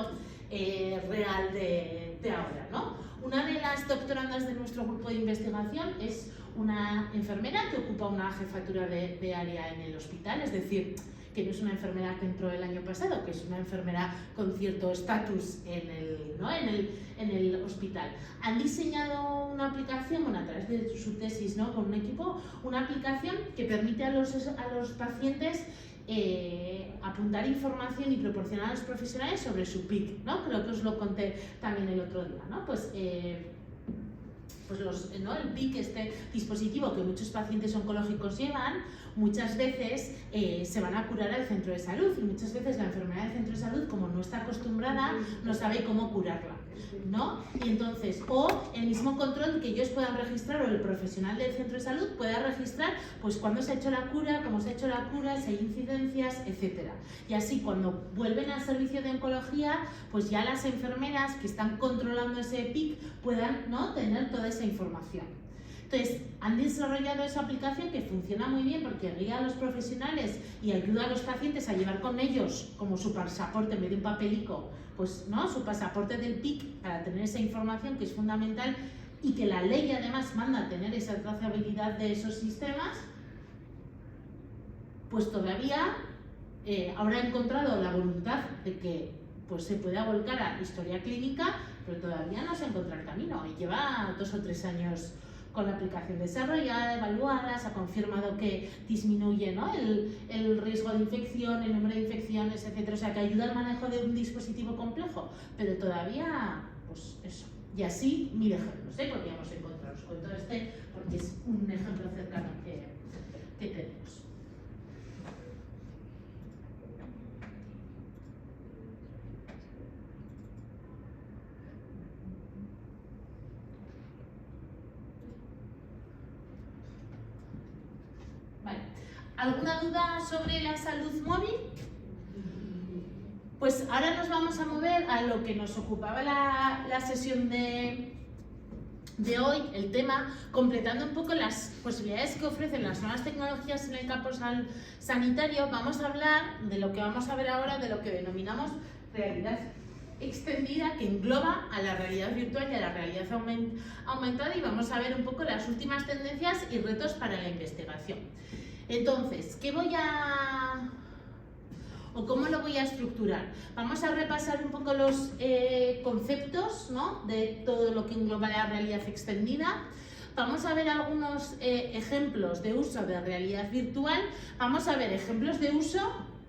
real de ahora, ¿no? Una de las doctorandas de nuestro grupo de investigación es una enfermera que ocupa una jefatura de área en el hospital, es decir, que no es una enfermera que entró el año pasado, que es una enfermera con cierto estatus en el hospital. Han diseñado una aplicación, bueno, a través de su tesis, ¿no?, con un equipo, una aplicación que permite a los pacientes apuntar información y proporcionar a los profesionales sobre su PIC, ¿no? Creo que os lo conté también el otro día, ¿no? ¿no? El PIC, este dispositivo que muchos pacientes oncológicos llevan, muchas veces se van a curar al centro de salud y muchas veces la enfermedad del centro de salud, como no está acostumbrada, no sabe cómo curarla, ¿no? Y entonces, o el mismo control que ellos puedan registrar, o el profesional del centro de salud pueda registrar, pues cuándo se ha hecho la cura, cómo se ha hecho la cura, si hay incidencias, etcétera. Y así cuando vuelven al servicio de oncología, pues ya las enfermeras que están controlando ese PIC puedan, ¿no?, tener toda esa información. Entonces, han desarrollado esa aplicación que funciona muy bien porque guía a los profesionales y ayuda a los pacientes a llevar con ellos como su pasaporte en vez de un papelico, pues, ¿no?, su pasaporte del PIC para tener esa información que es fundamental y que la ley además manda a tener esa trazabilidad de esos sistemas. Pues todavía ahora he encontrado la voluntad de que pues se pueda volcar a historia clínica, pero todavía no se encuentra el camino y lleva 2 o 3 años con la aplicación desarrollada, evaluada, se ha confirmado que disminuye, ¿no?, el riesgo de infección, el número de infecciones, etcétera, o sea, que ayuda al manejo de un dispositivo complejo, pero todavía, pues eso. Y así, mil ejemplos, podríamos encontrar. Os cuento este porque es un ejemplo cercano que tenemos. ¿Alguna duda sobre la salud móvil? Pues ahora nos vamos a mover a lo que nos ocupaba la sesión de hoy, el tema, completando un poco las posibilidades que ofrecen las nuevas tecnologías en el campo sanitario. Vamos a hablar de lo que vamos a ver ahora, de lo que denominamos realidad extendida, que engloba a la realidad virtual y a la realidad aumentada, y vamos a ver un poco las últimas tendencias y retos para la investigación. Entonces, ¿cómo lo voy a estructurar? Vamos a repasar un poco los conceptos, ¿no?, de todo lo que engloba la realidad extendida. Vamos a ver algunos ejemplos de uso de realidad virtual. Vamos a ver ejemplos de uso,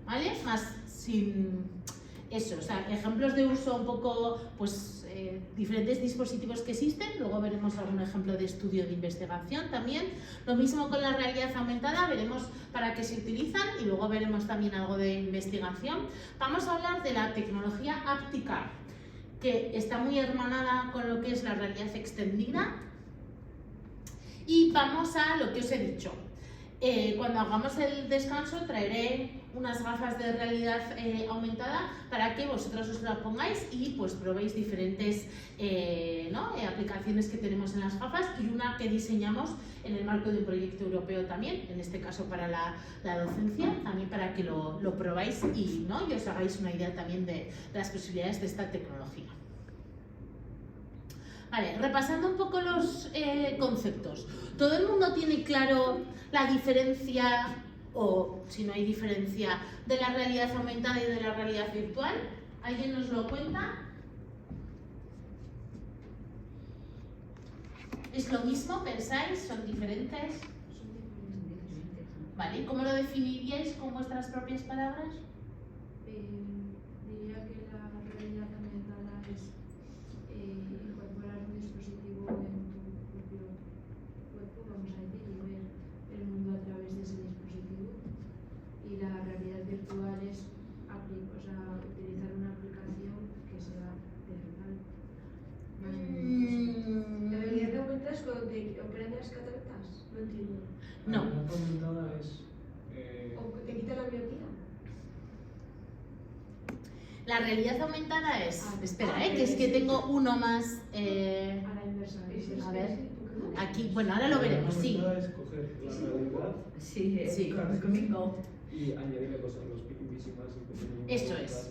¿vale? Más sin eso, o sea, ejemplos de uso un poco, pues, diferentes dispositivos que existen. Luego veremos algún ejemplo de estudio de investigación también. Lo mismo con la realidad aumentada, veremos para qué se utilizan y luego veremos también algo de investigación. Vamos a hablar de la tecnología áptica, que está muy hermanada con lo que es la realidad extendida. Y vamos a lo que os he dicho. Cuando hagamos el descanso traeré unas gafas de realidad aumentada para que vosotros os las pongáis y pues probéis diferentes aplicaciones que tenemos en las gafas, y una que diseñamos en el marco de un proyecto europeo también, en este caso para la docencia, también para que lo probáis y os hagáis una idea también de las posibilidades de esta tecnología. Vale, repasando un poco los conceptos. ¿Todo el mundo tiene claro la diferencia, o si no hay diferencia, de la realidad aumentada y de la realidad virtual? ¿Alguien nos lo cuenta? ¿Es lo mismo, pensáis? ¿Son diferentes? Vale, ¿y cómo lo definiríais con vuestras propias palabras? Diría que la realidad aumentada es incorporar un dispositivo en tu propio cuerpo, vamos a decir, y ver el mundo a través de ese dispositivo. Y la realidad virtual es utilizar una aplicación que sea digital. ¿La realidad aumentada es cuando te operan las cataratas? No entiendo. No. La realidad aumentada es... ¿O te quita la miopía? La realidad aumentada es... Espera, que es que tengo uno más... A la inversa. A ver, aquí, bueno, ahora lo veremos, sí. La realidad aumentada es coger la realidad Sí, conmigo. y añadirle cosas, los invisibles. Eso es.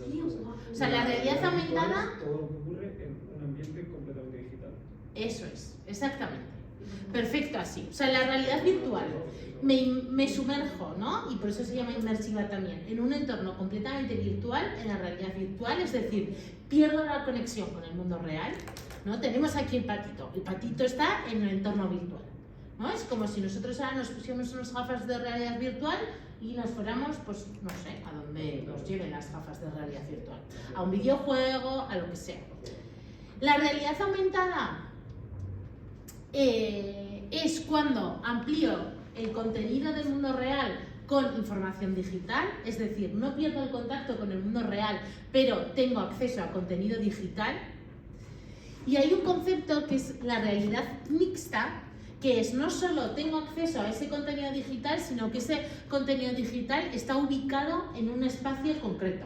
O sea, la realidad aumentada... Todo lo que ocurre en un ambiente completamente digital. Eso es, exactamente. Perfecto, así. O sea, la realidad virtual, me sumerjo, ¿no? Y por eso se llama inmersiva también, en un entorno completamente virtual, en la realidad virtual, es decir, pierdo la conexión con el mundo real, ¿no? Tenemos aquí el patito está en el entorno virtual, ¿no? Es como si nosotros ahora nos pusiéramos unas gafas de realidad virtual y nos fuéramos, pues, no sé, a donde nos lleven las gafas de realidad virtual, a un videojuego, a lo que sea. La realidad aumentada es cuando amplío el contenido del mundo real con información digital, es decir, no pierdo el contacto con el mundo real, pero tengo acceso a contenido digital. Y hay un concepto que es la realidad mixta, que es no solo tengo acceso a ese contenido digital, sino que ese contenido digital está ubicado en un espacio concreto,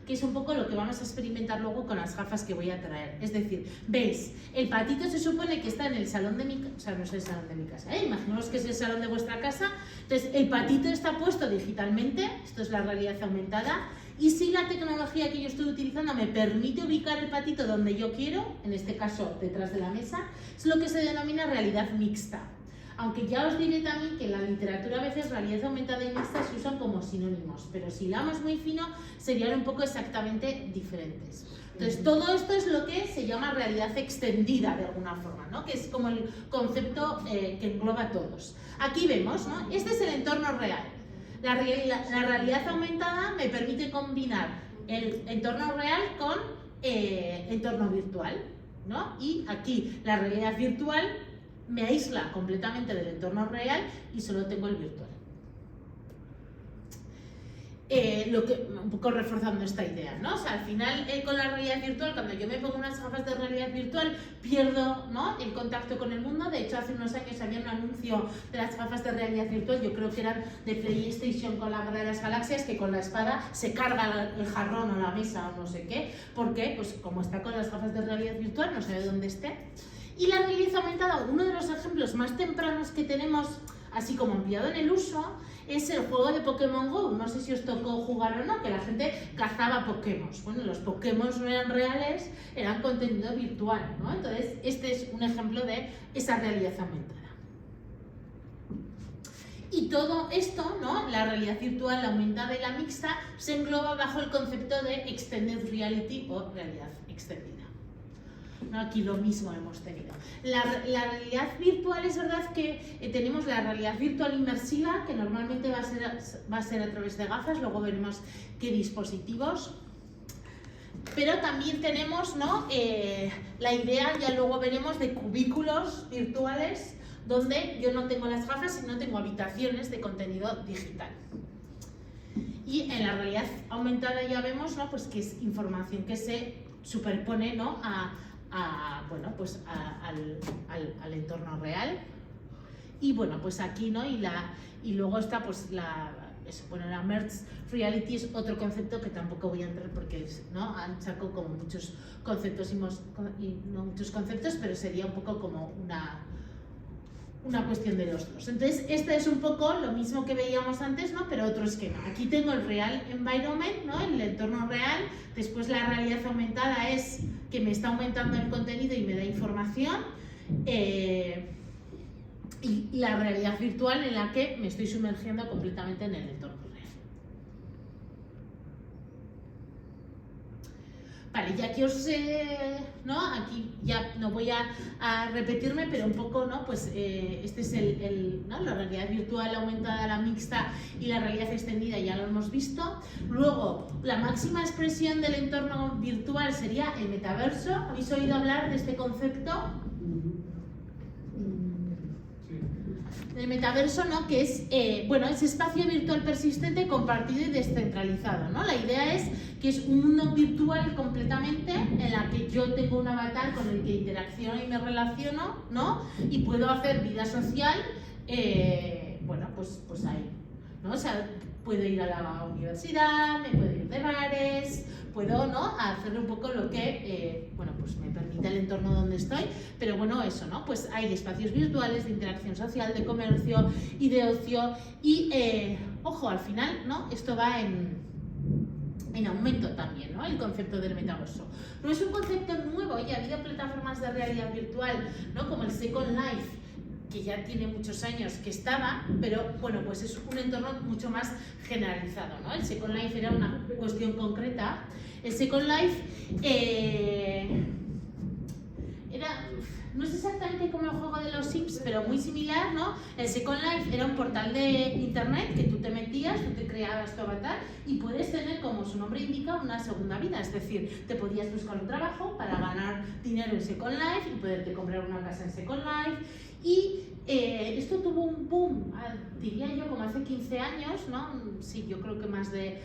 que es un poco lo que vamos a experimentar luego con las gafas que voy a traer. Es decir, veis, el patito se supone que está en el salón de mi casa, o sea, no es el salón de mi casa, imaginemos que es el salón de vuestra casa. Entonces, el patito está puesto digitalmente, esto es la realidad aumentada, y si la tecnología que yo estoy utilizando me permite ubicar el patito donde yo quiero, en este caso detrás de la mesa, es lo que se denomina realidad mixta. Aunque ya os diré también que en la literatura a veces realidad aumentada y mixta se usan como sinónimos, pero si hilamos muy fino serían un poco exactamente diferentes. Entonces todo esto es lo que se llama realidad extendida de alguna forma, ¿no? Que es como el concepto que engloba a todos. Aquí vemos, ¿no? Este es el entorno real. La realidad aumentada me permite combinar el entorno real con entorno virtual, ¿no? Y aquí la realidad virtual me aísla completamente del entorno real y solo tengo el virtual. un poco reforzando esta idea, ¿no? O sea, al final con la realidad virtual, cuando yo me pongo unas gafas de realidad virtual, pierdo, ¿no?, el contacto con el mundo. De hecho, hace unos años había un anuncio de las gafas de realidad virtual, yo creo que eran de PlayStation con la Guerra de las Galaxias, que con la espada se carga el jarrón o la mesa o no sé qué. ¿Por qué? Pues como está con las gafas de realidad virtual, no sabe dónde esté. Y la realidad aumentada, uno de los ejemplos más tempranos que tenemos, así como ampliado en el uso, es el juego de Pokémon GO. No sé si os tocó jugar o no, que la gente cazaba Pokémon. Bueno, los Pokémon no eran reales, eran contenido virtual, ¿no? Entonces, este es un ejemplo de esa realidad aumentada. Y todo esto, ¿no?, la realidad virtual, la aumentada y la mixta, se engloba bajo el concepto de Extended Reality o realidad extendida. ¿No? Aquí lo mismo hemos tenido. La realidad virtual, es verdad que tenemos la realidad virtual inmersiva, que normalmente va a ser a través de gafas, luego veremos qué dispositivos. Pero también tenemos, ¿no?, la idea, ya luego veremos, de cubículos virtuales, donde yo no tengo las gafas, sino tengo habitaciones de contenido digital. Y en la realidad aumentada ya vemos, ¿no?, pues que es información que se superpone, ¿no?, bueno, pues al entorno real. Y bueno, pues aquí, ¿no?, y luego está pues la merged reality es otro concepto que tampoco voy a entrar porque, ¿no?, han sacado como muchos conceptos y no muchos conceptos, pero sería un poco como una cuestión de los dos. Entonces, este es un poco lo mismo que veíamos antes, ¿no?, pero otro esquema. Aquí tengo el real environment, ¿no?, el entorno real. Después la realidad aumentada es que me está aumentando el contenido y me da información. Y la realidad virtual en la que me estoy sumergiendo completamente en el entorno real. Vale, ya que os, ¿no?, aquí ya no voy a repetirme, pero un poco, ¿no?, pues este es ¿no?, la realidad virtual aumentada, la mixta y la realidad extendida, ya lo hemos visto. Luego, la máxima expresión del entorno virtual sería el metaverso. ¿Habéis oído hablar de este concepto? El metaverso, ¿no?, que es bueno, ese espacio virtual persistente, compartido y descentralizado, ¿no? La idea es que es un mundo virtual completamente en la que yo tengo un avatar con el que interacciono y me relaciono, ¿no?, y puedo hacer vida social, bueno, pues ahí, ¿no? O sea, puedo ir a la universidad, me puedo ir de bares, puedo, ¿no?, hacer un poco lo que, bueno, pues me permite el entorno donde estoy, pero bueno, eso, ¿no? Pues hay espacios virtuales de interacción social, de comercio y de ocio y, ojo, al final, ¿no?, esto va en aumento también, ¿no?, el concepto del metaverso. No es un concepto nuevo, ya ha habido plataformas de realidad virtual, ¿no?, como el Second Life, que ya tiene muchos años que estaba, pero bueno, pues es un entorno mucho más generalizado, ¿no? El Second Life era una cuestión concreta. El Second Life no es exactamente como el juego de los Sims, pero muy similar, ¿no? El Second Life era un portal de internet que tú te metías, tú te creabas tu avatar y puedes tener, como su nombre indica, una segunda vida. Es decir, te podías buscar un trabajo para ganar dinero en Second Life y poderte comprar una casa en Second Life. Y esto tuvo un boom, diría yo, como hace 15 años, ¿no? Sí, yo creo que más de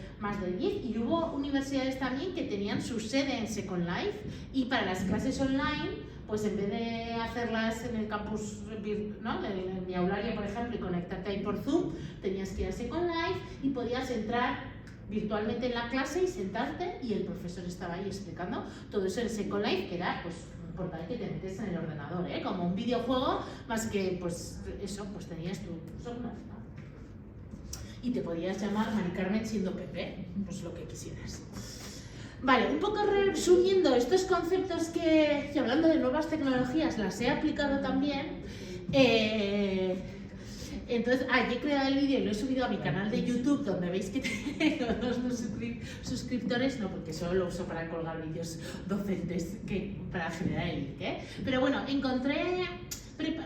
10. Y hubo universidades también que tenían su sede en Second Life y para las clases online, pues en vez de hacerlas en el campus, ¿no?, en mi aularia, por ejemplo, y conectarte ahí por Zoom, tenías que ir a Second Life y podías entrar virtualmente en la clase y sentarte y el profesor estaba ahí explicando todo eso en Second Life, que era, pues, un portal que te metes en el ordenador, como un videojuego, más que, pues, eso, pues tenías tu software, ¿no? Y te podías llamar Mari Carmen siendo Pepe, pues lo que quisieras. Vale, un poco resumiendo estos conceptos que hablando de nuevas tecnologías, las he aplicado también. Entonces, yo he creado el vídeo y lo he subido a mi canal de YouTube, donde veis que tengo 2 suscriptores, no, porque solo lo uso para colgar vídeos docentes, para generar el link, Pero bueno, encontré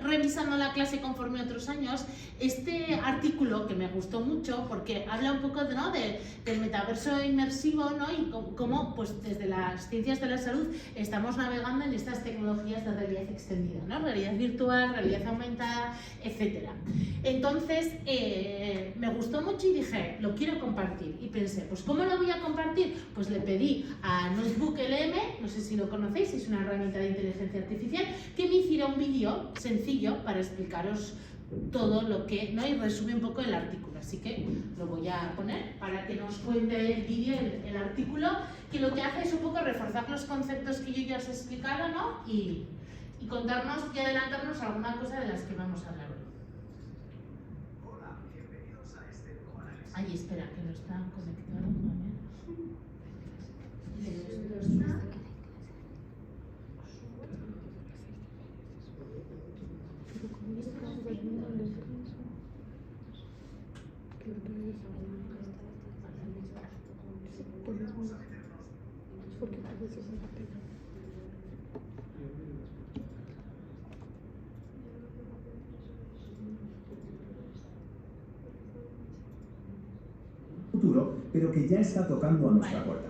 revisando la clase conforme a otros años, este artículo que me gustó mucho porque habla un poco ¿no? del metaverso inmersivo, ¿no? Y cómo pues, desde las ciencias de la salud estamos navegando en estas tecnologías de realidad extendida, ¿no? Realidad virtual, realidad aumentada, etc. Entonces, me gustó mucho y dije, lo quiero compartir. Y pensé, pues ¿cómo lo voy a compartir? Pues le pedí a Notebook LM, no sé si lo conocéis, es una herramienta de inteligencia artificial, que me hiciera un vídeo sencillo para explicaros todo lo que, ¿no? Y resume un poco el artículo. Así que lo voy a poner para que nos cuente el vídeo, el artículo, que lo que hace es un poco reforzar los conceptos que yo ya os he explicado, ¿no? Y contarnos y adelantarnos alguna cosa de las que vamos a hablar hoy. Hola, bienvenidos a este nuevo análisis. Ay, espera, que no está conectado. A ver. Futuro, pero que ya está tocando a nuestra puerta.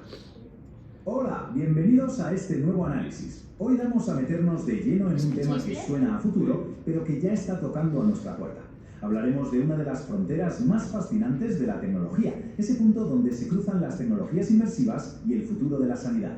Hola, bienvenidos a este nuevo análisis. Hoy vamos a meternos de lleno en un tema que suena a futuro, pero que ya está tocando a nuestra puerta. Hablaremos de una de las fronteras más fascinantes de la tecnología, ese punto donde se cruzan las tecnologías inmersivas y el futuro de la sanidad.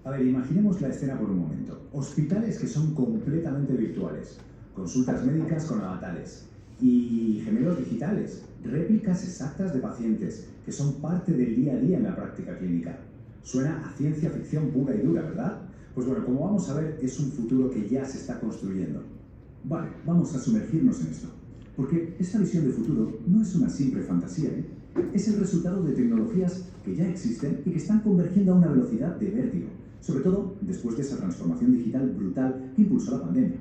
A ver, imaginemos la escena por un momento. Hospitales que son completamente virtuales, consultas médicas con avatares y gemelos digitales, réplicas exactas de pacientes que son parte del día a día en la práctica clínica. Suena a ciencia ficción pura y dura, ¿verdad? Pues bueno, como vamos a ver, es un futuro que ya se está construyendo. Vale, vamos a sumergirnos en esto. Porque esta visión de futuro no es una simple fantasía, ¿eh? Es el resultado de tecnologías que ya existen y que están convergiendo a una velocidad de vértigo, sobre todo después de esa transformación digital brutal que impulsó la pandemia.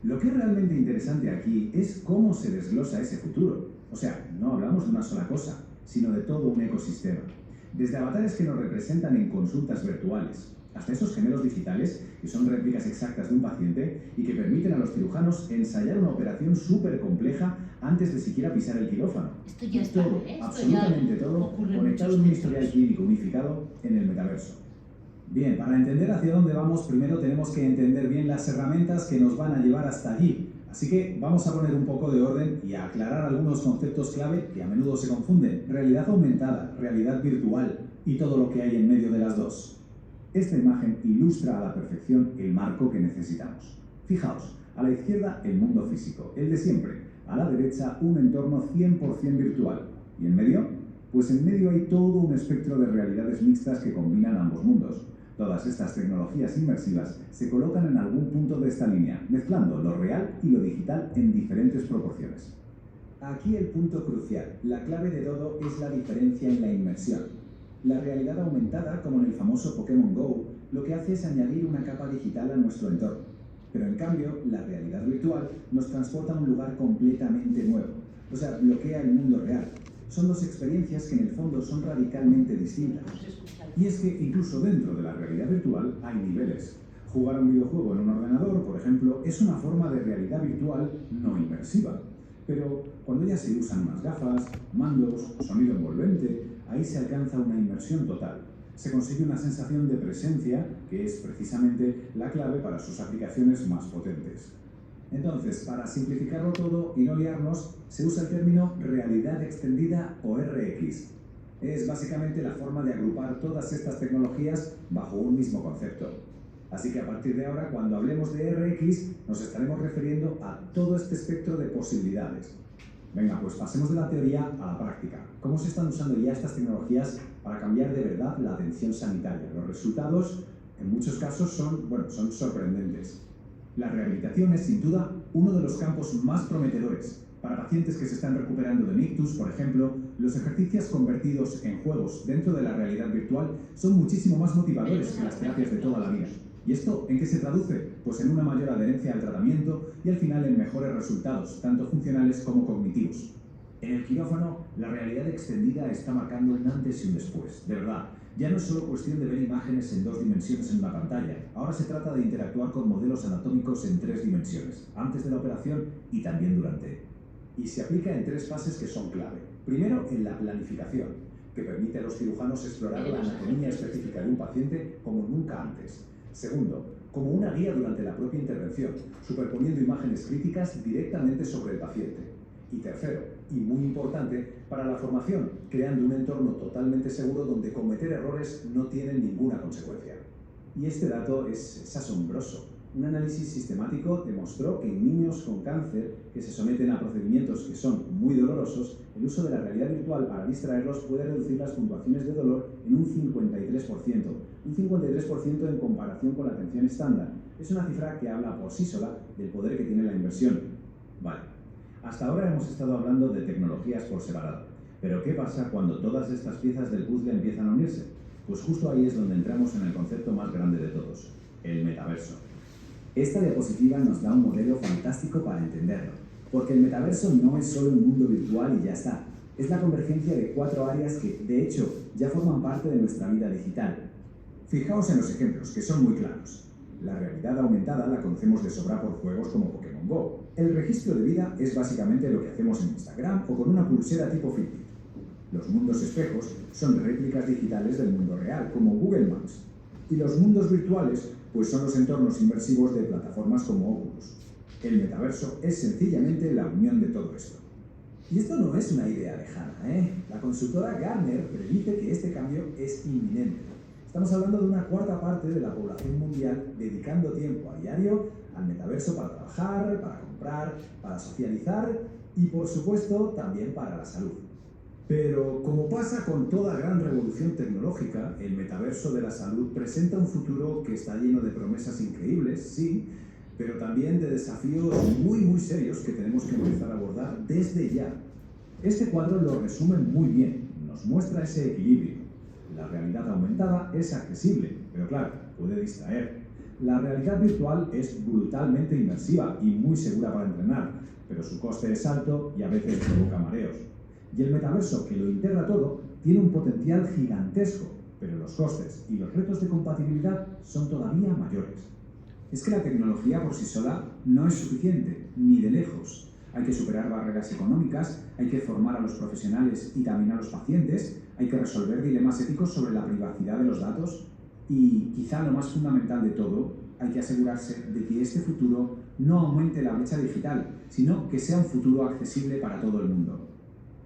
Lo que es realmente interesante aquí es cómo se desglosa ese futuro. O sea, no hablamos de una sola cosa, sino de todo un ecosistema. Desde avatares que nos representan en consultas virtuales, hasta esos gemelos digitales que son réplicas exactas de un paciente y que permiten a los cirujanos ensayar una operación súper compleja antes de siquiera pisar el quirófano. Esto ya está, todo, ¿eh? Esto absolutamente ya todo, ocurre en conectado en muchos un historial centros. clínico unificado en el metaverso. Bien, para entender hacia dónde vamos, primero tenemos que entender bien las herramientas que nos van a llevar hasta allí. Así que vamos a poner un poco de orden y a aclarar algunos conceptos clave que a menudo se confunden. Realidad aumentada, realidad virtual y todo lo que hay en medio de las dos. Esta imagen ilustra a la perfección el marco que necesitamos. Fijaos, a la izquierda el mundo físico, el de siempre. A la derecha un entorno 100% virtual. ¿Y en medio? Pues en medio hay todo un espectro de realidades mixtas que combinan ambos mundos. Todas estas tecnologías inmersivas se colocan en algún punto de esta línea, mezclando lo real y lo digital en diferentes proporciones. Aquí el punto crucial, la clave de todo es la diferencia en la inmersión. La realidad aumentada, como en el famoso Pokémon GO, lo que hace es añadir una capa digital a nuestro entorno. Pero en cambio, la realidad virtual nos transporta a un lugar completamente nuevo, o sea, bloquea el mundo real. Son dos experiencias que en el fondo son radicalmente distintas. Y es que incluso dentro de la realidad virtual hay niveles. Jugar a un videojuego en un ordenador, por ejemplo, es una forma de realidad virtual no inmersiva. Pero cuando ya se usan unas gafas, mandos, sonido envolvente, ahí se alcanza una inmersión total. Se consigue una sensación de presencia que es precisamente la clave para sus aplicaciones más potentes. Entonces, para simplificarlo todo y no liarnos, se usa el término realidad extendida o RX. Es básicamente la forma de agrupar todas estas tecnologías bajo un mismo concepto. Así que a partir de ahora, cuando hablemos de RX, nos estaremos refiriendo a todo este espectro de posibilidades. Venga, pues pasemos de la teoría a la práctica. ¿Cómo se están usando ya estas tecnologías para cambiar de verdad la atención sanitaria? Los resultados, en muchos casos, son sorprendentes. La rehabilitación es, sin duda, uno de los campos más prometedores. Para pacientes que se están recuperando de un ictus, por ejemplo, los ejercicios convertidos en juegos dentro de la realidad virtual son muchísimo más motivadores que las terapias de toda la vida. ¿Y esto en qué se traduce? Pues en una mayor adherencia al tratamiento y al final en mejores resultados, tanto funcionales como cognitivos. En el quirófano, la realidad extendida está marcando un antes y un después, de verdad. Ya no es solo cuestión de ver imágenes en 2 dimensiones en una pantalla, ahora se trata de interactuar con modelos anatómicos en 3 dimensiones, antes de la operación y también durante. Y se aplica en 3 fases que son clave. Primero, en la planificación, que permite a los cirujanos explorar la anatomía específica de un paciente como nunca antes. Segundo, como una guía durante la propia intervención, superponiendo imágenes críticas directamente sobre el paciente. Y tercero, y muy importante, para la formación, creando un entorno totalmente seguro donde cometer errores no tienen ninguna consecuencia. Y este dato es asombroso. Un análisis sistemático demostró que en niños con cáncer que se someten a procedimientos que son muy dolorosos, el uso de la realidad virtual para distraerlos puede reducir las puntuaciones de dolor en un 53%. Un 53% en comparación con la atención estándar. Es una cifra que habla por sí sola del poder que tiene la inversión. Vale. Hasta ahora hemos estado hablando de tecnologías por separado. Pero ¿qué pasa cuando todas estas piezas del puzzle empiezan a unirse? Pues justo ahí es donde entramos en el concepto más grande de todos, el metaverso. Esta diapositiva nos da un modelo fantástico para entenderlo, porque el metaverso no es solo un mundo virtual y ya está. Es la convergencia de 4 áreas que, de hecho, ya forman parte de nuestra vida digital. Fijaos en los ejemplos, que son muy claros. La realidad aumentada la conocemos de sobra por juegos como Pokémon Go. El registro de vida es básicamente lo que hacemos en Instagram o con una pulsera tipo Fitbit. Los mundos espejos son réplicas digitales del mundo real, como Google Maps. Y los mundos virtuales, pues son los entornos inmersivos de plataformas como Oculus. El metaverso es sencillamente la unión de todo esto. Y esto no es una idea lejana, ¿eh? La consultora Gartner predice que este cambio es inminente. Estamos hablando de una 1/4 parte de la población mundial dedicando tiempo a diario al metaverso para trabajar, para comprar, para socializar y, por supuesto, también para la salud. Pero, como pasa con toda gran revolución tecnológica, el metaverso de la salud presenta un futuro que está lleno de promesas increíbles, sí, pero también de desafíos muy serios que tenemos que empezar a abordar desde ya. Este cuadro lo resume muy bien, nos muestra ese equilibrio. La realidad aumentada es accesible, pero claro, puede distraer. La realidad virtual es brutalmente inmersiva y muy segura para entrenar, pero su coste es alto y a veces provoca mareos. Y el metaverso, que lo integra todo, tiene un potencial gigantesco, pero los costes y los retos de compatibilidad son todavía mayores. Es que la tecnología por sí sola no es suficiente, ni de lejos. Hay que superar barreras económicas, hay que formar a los profesionales y también a los pacientes, hay que resolver dilemas éticos sobre la privacidad de los datos y, quizá lo más fundamental de todo, hay que asegurarse de que este futuro no aumente la brecha digital, sino que sea un futuro accesible para todo el mundo.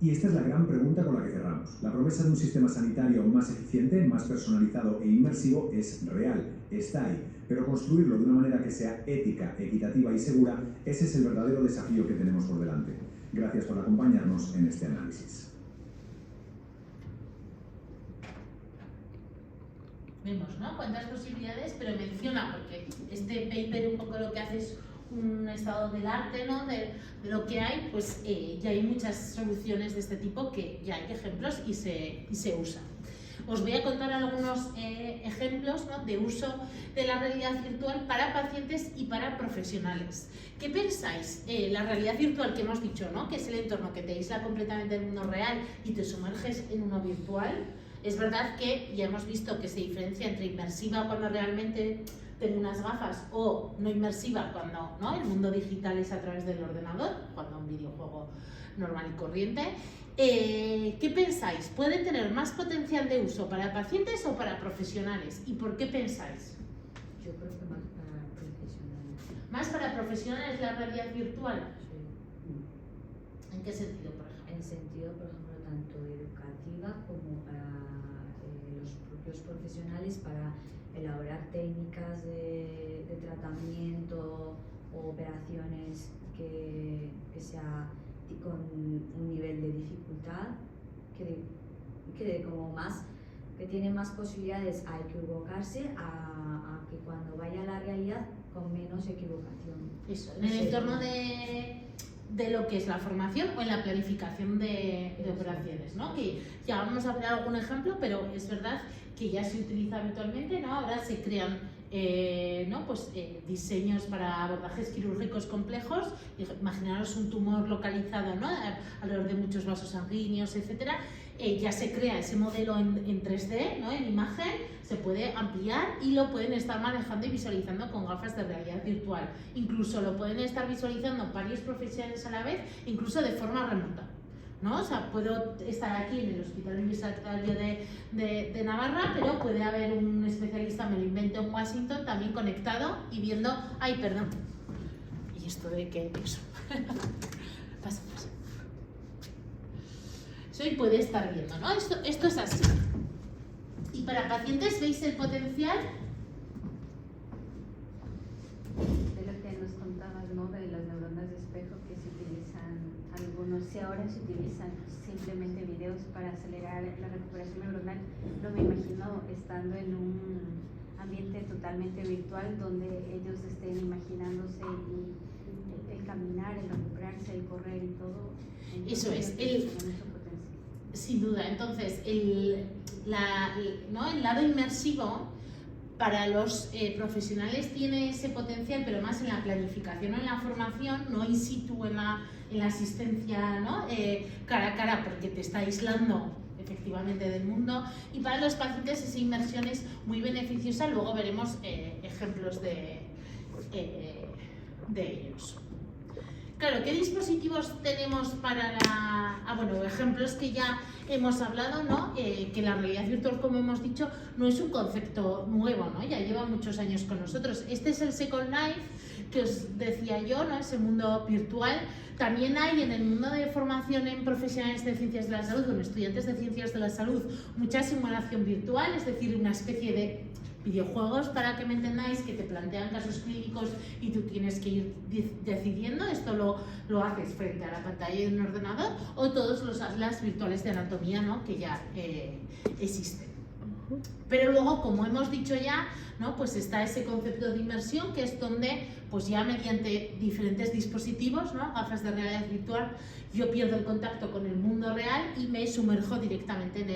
Y esta es la gran pregunta con la que cerramos. La promesa de un sistema sanitario más eficiente, más personalizado e inmersivo es real, está ahí. Pero construirlo de una manera que sea ética, equitativa y segura, ese es el verdadero desafío que tenemos por delante. Gracias por acompañarnos en este análisis. Vemos, ¿no? Cuántas posibilidades, pero menciona, porque este paper un poco lo que hace es un estado del arte, ¿no? De lo que hay, pues ya hay muchas soluciones de este tipo que ya hay ejemplos y se usan. Os voy a contar algunos ejemplos, ¿no?, de uso de la realidad virtual para pacientes y para profesionales. ¿Qué pensáis? La realidad virtual que hemos dicho, ¿no?, que es el entorno que te aísla completamente del mundo real y te sumerges en uno virtual. Es verdad que ya hemos visto que se diferencia entre inmersiva cuando realmente tengo unas gafas o no inmersiva cuando, ¿no?, el mundo digital es a través del ordenador, cuando un videojuego normal y corriente. ¿Qué pensáis? ¿Puede tener más potencial de uso para pacientes o para profesionales? ¿Y por qué pensáis? Yo creo que más para profesionales. ¿Más para profesionales la realidad virtual? Sí. ¿En qué sentido, por ejemplo? En sentido, por ejemplo, tanto educativa como para los propios profesionales, para elaborar técnicas de tratamiento o operaciones que sea con un nivel de dificultad que tiene más posibilidades a equivocarse a que cuando vaya a la realidad con menos equivocación. Eso, en el entorno de lo que es la formación o en la planificación de operaciones, ¿no? Que ya vamos a ver algún ejemplo, pero es verdad que ya se utiliza habitualmente, ¿no? Ahora se crean ¿no? Pues, diseños para abordajes quirúrgicos complejos. Imaginaros un tumor localizado, ¿no? Alrededor de muchos vasos sanguíneos, etcétera. Ya se crea ese modelo en 3D, ¿no? En imagen, se puede ampliar y lo pueden estar manejando y visualizando con gafas de realidad virtual. Incluso lo pueden estar visualizando varios profesionales a la vez, incluso de forma remota, ¿no? O sea, puedo estar aquí en el Hospital Universitario de Navarra, pero puede haber un especialista, me lo invento, en Washington, también conectado y viendo, ay, perdón, ¿y esto de qué? Eso. Pasa. Eso y puede estar viendo, ¿no? Esto es así. Y para pacientes, ¿veis el potencial? De lo que nos contabas, ¿no? De las neuronas de espejo que se utilizan algunos, si ahora se utilizan simplemente videos para acelerar la recuperación neuronal, no me imagino estando en un ambiente totalmente virtual donde ellos estén imaginándose y el caminar, el recuperarse, el correr y todo. Eso es, sin duda. Entonces, ¿no? El lado inmersivo para los profesionales tiene ese potencial, pero más en la planificación o en la formación, no in situ en la asistencia, ¿no? Cara a cara, porque te está aislando efectivamente del mundo. Y para los pacientes esa inmersión es muy beneficiosa. Luego veremos ejemplos de ellos. Claro, ¿qué dispositivos tenemos para bueno, ejemplos que ya hemos hablado, ¿no? Que la realidad virtual, como hemos dicho, no es un concepto nuevo, ¿no? Ya lleva muchos años con nosotros. Este es el Second Life, que os decía yo, ¿no? Ese mundo virtual. También hay en el mundo de formación en profesionales de ciencias de la salud, en estudiantes de ciencias de la salud, mucha simulación virtual, es decir, una especie de videojuegos, para que me entendáis, que te plantean casos clínicos y tú tienes que ir decidiendo. Esto lo haces frente a la pantalla de un ordenador, o todos los atlas virtuales de anatomía, ¿no? Que ya existen. Pero luego, como hemos dicho ya, ¿no? Pues está ese concepto de inmersión, que es donde, pues ya mediante diferentes dispositivos, ¿no? Gafas de realidad virtual, yo pierdo el contacto con el mundo real y me sumerjo directamente en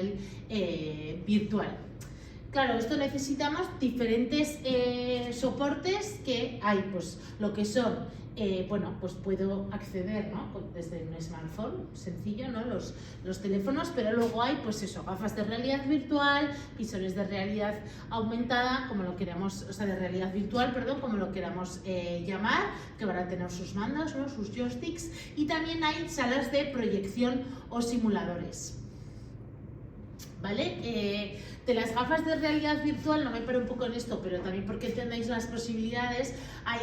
el virtual. Claro, esto necesitamos diferentes soportes que hay, pues lo que son, bueno, pues puedo acceder, ¿no? Desde un smartphone sencillo, ¿no? Los teléfonos, pero luego hay, pues eso, gafas de realidad virtual, visores de realidad aumentada, como lo queramos, o sea, de realidad virtual, perdón, como lo queramos llamar, que van a tener sus mandos, ¿no? Sus joysticks, y también hay salas de proyección o simuladores, ¿vale? De las gafas de realidad virtual, no me paro un poco en esto, pero también porque entendáis las posibilidades,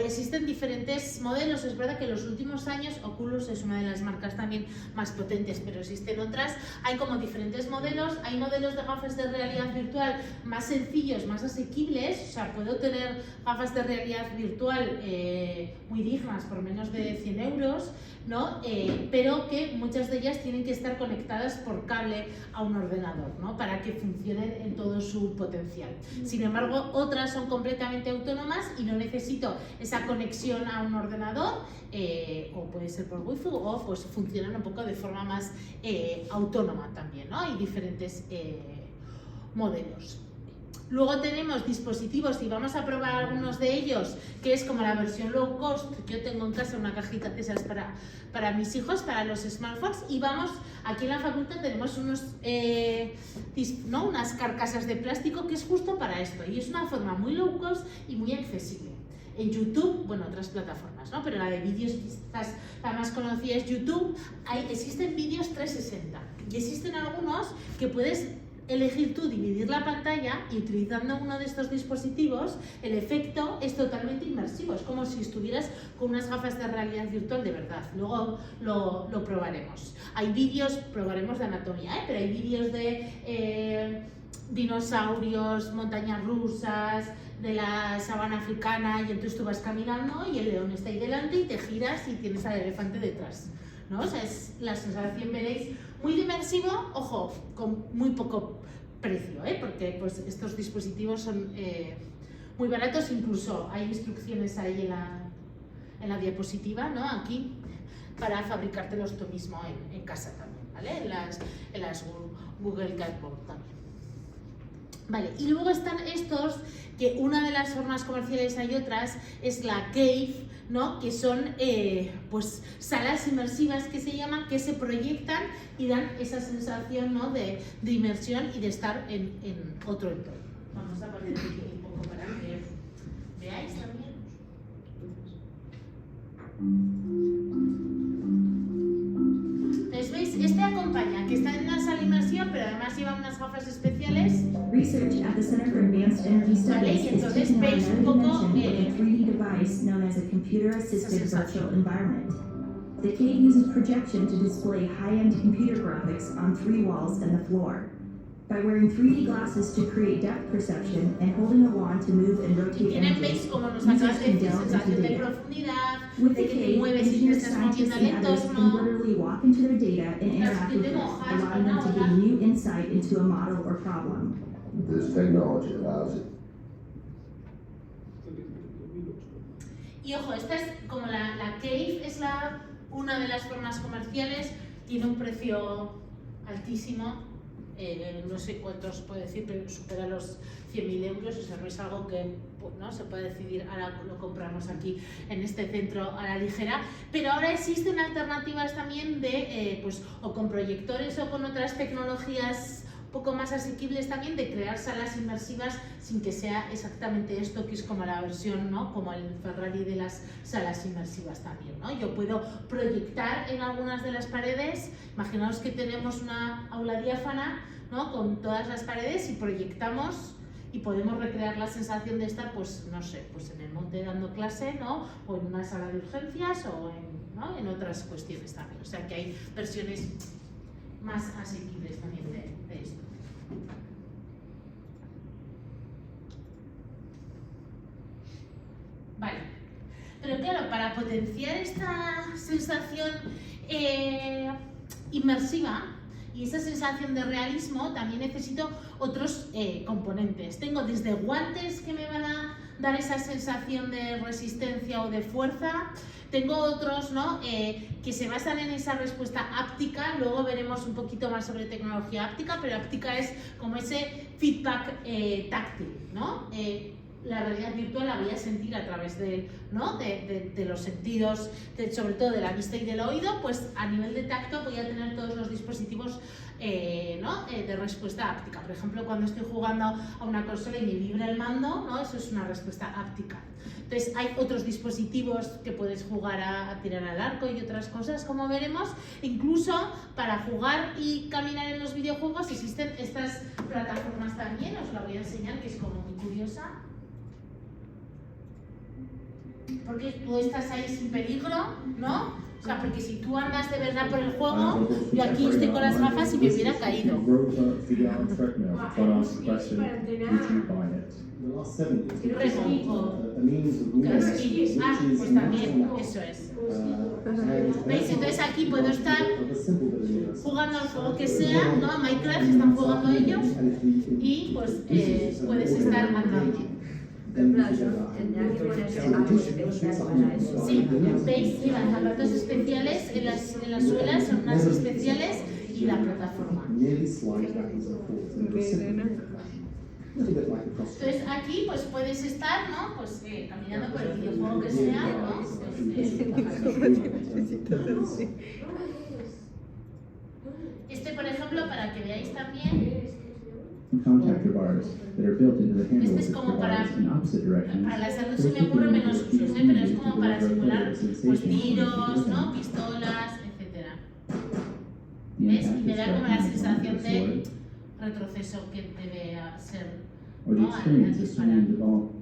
existen diferentes modelos. Es verdad que en los últimos años Oculus es una de las marcas también más potentes, pero existen otras. Hay como diferentes modelos. Hay modelos de gafas de realidad virtual más sencillos, más asequibles. O sea, puedo tener gafas de realidad virtual muy dignas por menos de 100 euros, ¿no? Pero que muchas de ellas tienen que estar conectadas por cable a un ordenador, ¿no? Para que funcionen en todo su potencial. Sin embargo, otras son completamente autónomas y no necesito esa conexión a un ordenador, o puede ser por wifi, o pues funcionan un poco de forma más autónoma también, ¿no? Hay diferentes modelos. Luego tenemos dispositivos, y vamos a probar algunos de ellos, que es como la versión low cost. Yo tengo en casa una cajita de esas para mis hijos, para los smartphones, y vamos, aquí en la facultad tenemos unas carcasas de plástico que es justo para esto, y es una forma muy low cost y muy accesible. En YouTube, bueno, otras plataformas, ¿no? Pero la de vídeos, quizás la más conocida es YouTube. Existen vídeos 360 y existen algunos que puedes elegir tú dividir la pantalla, y utilizando uno de estos dispositivos el efecto es totalmente inmersivo, es como si estuvieras con unas gafas de realidad virtual de verdad. Luego lo probaremos. Hay vídeos, probaremos de anatomía, pero hay vídeos de dinosaurios, montañas rusas, de la sabana africana, y entonces tú vas caminando y el león está ahí delante y te giras y tienes al elefante detrás, ¿no? O sea, es la sensación, veréis, muy inmersivo, ojo, con muy poco precio, porque pues estos dispositivos son muy baratos. Incluso hay instrucciones ahí en la diapositiva, ¿no? Aquí, para fabricártelos tú mismo en casa también, ¿vale? En las Google Cardboard también. Vale, y luego están estos, que una de las formas comerciales, hay otras, es la cave, ¿no? Que son pues salas inmersivas que se llaman, que se proyectan y dan esa sensación, ¿no? de inmersión y de estar en otro entorno. Vamos a poner aquí un poco para que veáis también. Entonces, ¿veis? Este acompaña, que está en una sala inmersiva, pero además lleva unas gafas especiales. Research at the Center for Advanced Energy Studies is taking on another dimension with a 3D device known as a computer-assisted virtual environment. The cave uses projection to display high-end computer graphics on 3 walls and the floor. By wearing 3D glasses to create depth perception and holding a wand to move and rotate Tienen, veis, images, como nos acabas de users can decir, delve into sensación de data. profundidad, With de the que te cave, mueves y te engineers, estás scientists, moviendo al and others can entorno. literally walk into their data and interact with it, allowing them to gain new insight into a model or problem. This technology allows it. Y ojo, esta es como la cave, es una de las formas comerciales, tiene un precio altísimo, no sé cuántos puedo decir, pero supera los 100.000 euros, o sea, no es algo que no se puede decidir, ahora lo compramos aquí en este centro a la ligera, pero ahora existen alternativas también de, pues, o con proyectores o con otras tecnologías un poco más asequibles también, de crear salas inmersivas sin que sea exactamente esto, que es como la versión, ¿no? Como el Ferrari de las salas inmersivas también, ¿no? Yo puedo proyectar en algunas de las paredes, imaginaos que tenemos una aula diáfana, ¿no? Con todas las paredes y proyectamos y podemos recrear la sensación de estar, pues no sé, pues en el monte dando clase, ¿no? O en una sala de urgencias o ¿no? en otras cuestiones también, o sea que hay versiones más asequibles también de esto. Vale, pero claro, para potenciar esta sensación inmersiva y esa sensación de realismo, también necesito otros componentes. Tengo desde guantes que me van a dar esa sensación de resistencia o de fuerza. Tengo otros, ¿no? Que se basan en esa respuesta áptica. Luego veremos un poquito más sobre tecnología áptica, pero áptica es como ese feedback táctil, ¿no? La realidad virtual la voy a sentir a través ¿no? de los sentidos, sobre todo de la vista y del oído, pues a nivel de tacto voy a tener todos los dispositivos ¿no? De respuesta áptica. Por ejemplo, cuando estoy jugando a una consola y me vibra el mando, ¿no? Eso es una respuesta áptica. Entonces hay otros dispositivos que puedes jugar a tirar al arco y otras cosas, como veremos. Incluso para jugar y caminar en los videojuegos existen estas plataformas también, os la voy a enseñar, que es como muy curiosa. Porque tú estás ahí sin peligro, ¿no? O sea, porque si tú andas de verdad por el juego, yo aquí estoy con las gafas y me hubiera caído. Casquillos. Ah, pues también, eso es. ¿Veis? Entonces aquí puedo estar jugando al juego que sea, ¿no? A Minecraft están jugando ellos y pues puedes estar andando. Pero claro, tendrá que ponerse algo especial para eso. Sí, veis, llevan zapatos especiales en las suelas, son unas especiales y la plataforma. Entonces aquí pues puedes estar, ¿no? Pues caminando por el videojuego que sea, ¿no? Este, por ejemplo, para que veáis también. Contactor bars that are built into the handle Este es which como provides in opposite directions. para la salud se me ocurren menos usos, pero es como para simular pues, tiros, ¿no? Pistolas, etc. ¿Ves? Y me da como la sensación de retroceso que debe ser, Or the ¿no? Al experience is disparar. soon developed.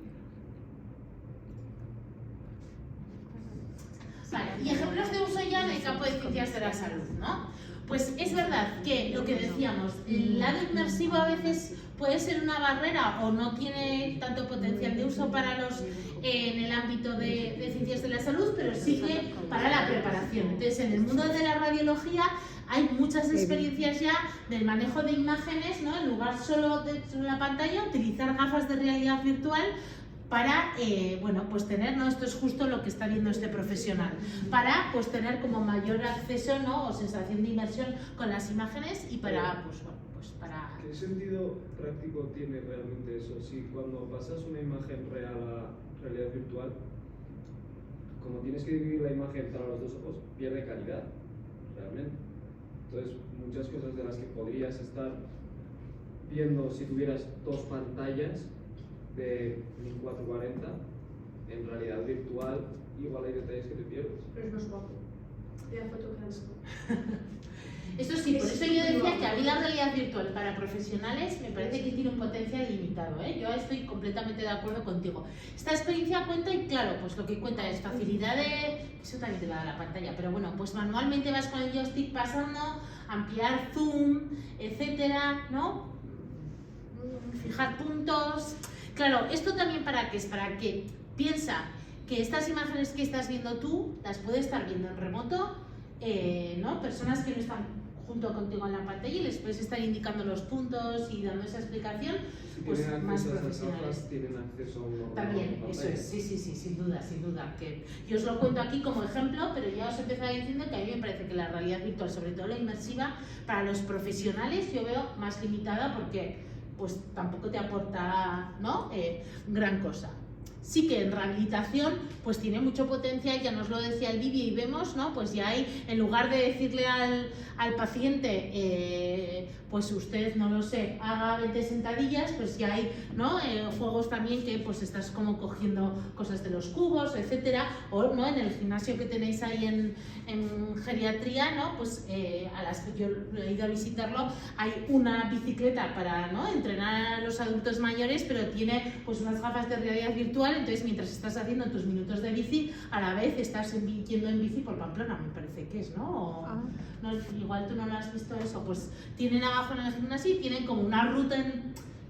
Vale, y ejemplos de uso ya en el campo de ciencias de la salud, ¿no? Pues es verdad que lo que decíamos, el lado inmersivo a veces puede ser una barrera o no tiene tanto potencial de uso para los en el ámbito de ciencias de la salud, pero sí que para la preparación. Entonces, en el mundo de la radiología hay muchas experiencias ya del manejo de imágenes, ¿no? En lugar solo de la pantalla, utilizar gafas de realidad virtual para, bueno, pues tener, ¿no? Esto es justo lo que está viendo este profesional, para pues tener como mayor acceso, ¿no? O sensación de inmersión con las imágenes y para, pues, bueno, pues para... ¿Qué sentido práctico tiene realmente eso? Si cuando pasas una imagen real a realidad virtual, como tienes que dividir la imagen para los dos ojos, pierde calidad, realmente. Entonces, muchas cosas de las que podrías estar viendo si tuvieras dos pantallas de 1440, en realidad virtual, igual hay detalles que te pierdes. Pero es más guapo. La foto que has Esto sí, por eso yo decía que abrir la realidad virtual para profesionales me parece que tiene un potencial limitado, ¿eh? Yo estoy completamente de acuerdo contigo. Esta experiencia cuenta y claro, pues lo que cuenta es facilidad de... Eso también te va a dar la pantalla, pero bueno, pues manualmente vas con el joystick pasando, ampliar zoom, etcétera, ¿no? Fijar puntos... Claro, esto también para qué es, para que piensa que estas imágenes que estás viendo tú las puedes estar viendo en remoto, ¿no? Personas que no están junto contigo en la pantalla y les puedes estar indicando los puntos y dando esa explicación, pues más profesionales. Tienen acceso a un ordenador. También, eso es, sí, sin duda, que yo os lo cuento aquí como ejemplo, pero ya os empezaba diciendo que a mí me parece que la realidad virtual, sobre todo la inmersiva, para los profesionales yo veo más limitada porque pues tampoco te aporta, ¿no? Gran cosa. Sí que en rehabilitación pues tiene mucho potencial, ya nos lo decía el vídeo y vemos, ¿no? Pues ya hay, en lugar de decirle al paciente, pues usted, no lo sé, haga 20 sentadillas, pues ya hay, ¿no? Juegos también que pues estás como cogiendo cosas de los cubos, etcétera, o ¿no? En el gimnasio que tenéis ahí en geriatría, ¿no? Pues yo he ido a visitarlo, hay una bicicleta para, ¿no? Entrenar a los adultos mayores, pero tiene pues unas gafas de realidad virtual, entonces mientras estás haciendo tus minutos de bici, a la vez estás yendo en bici por Pamplona, me parece que es, ¿no? No, igual tú no lo has visto eso, pues tienen abajo en el gimnasio y tienen como una ruta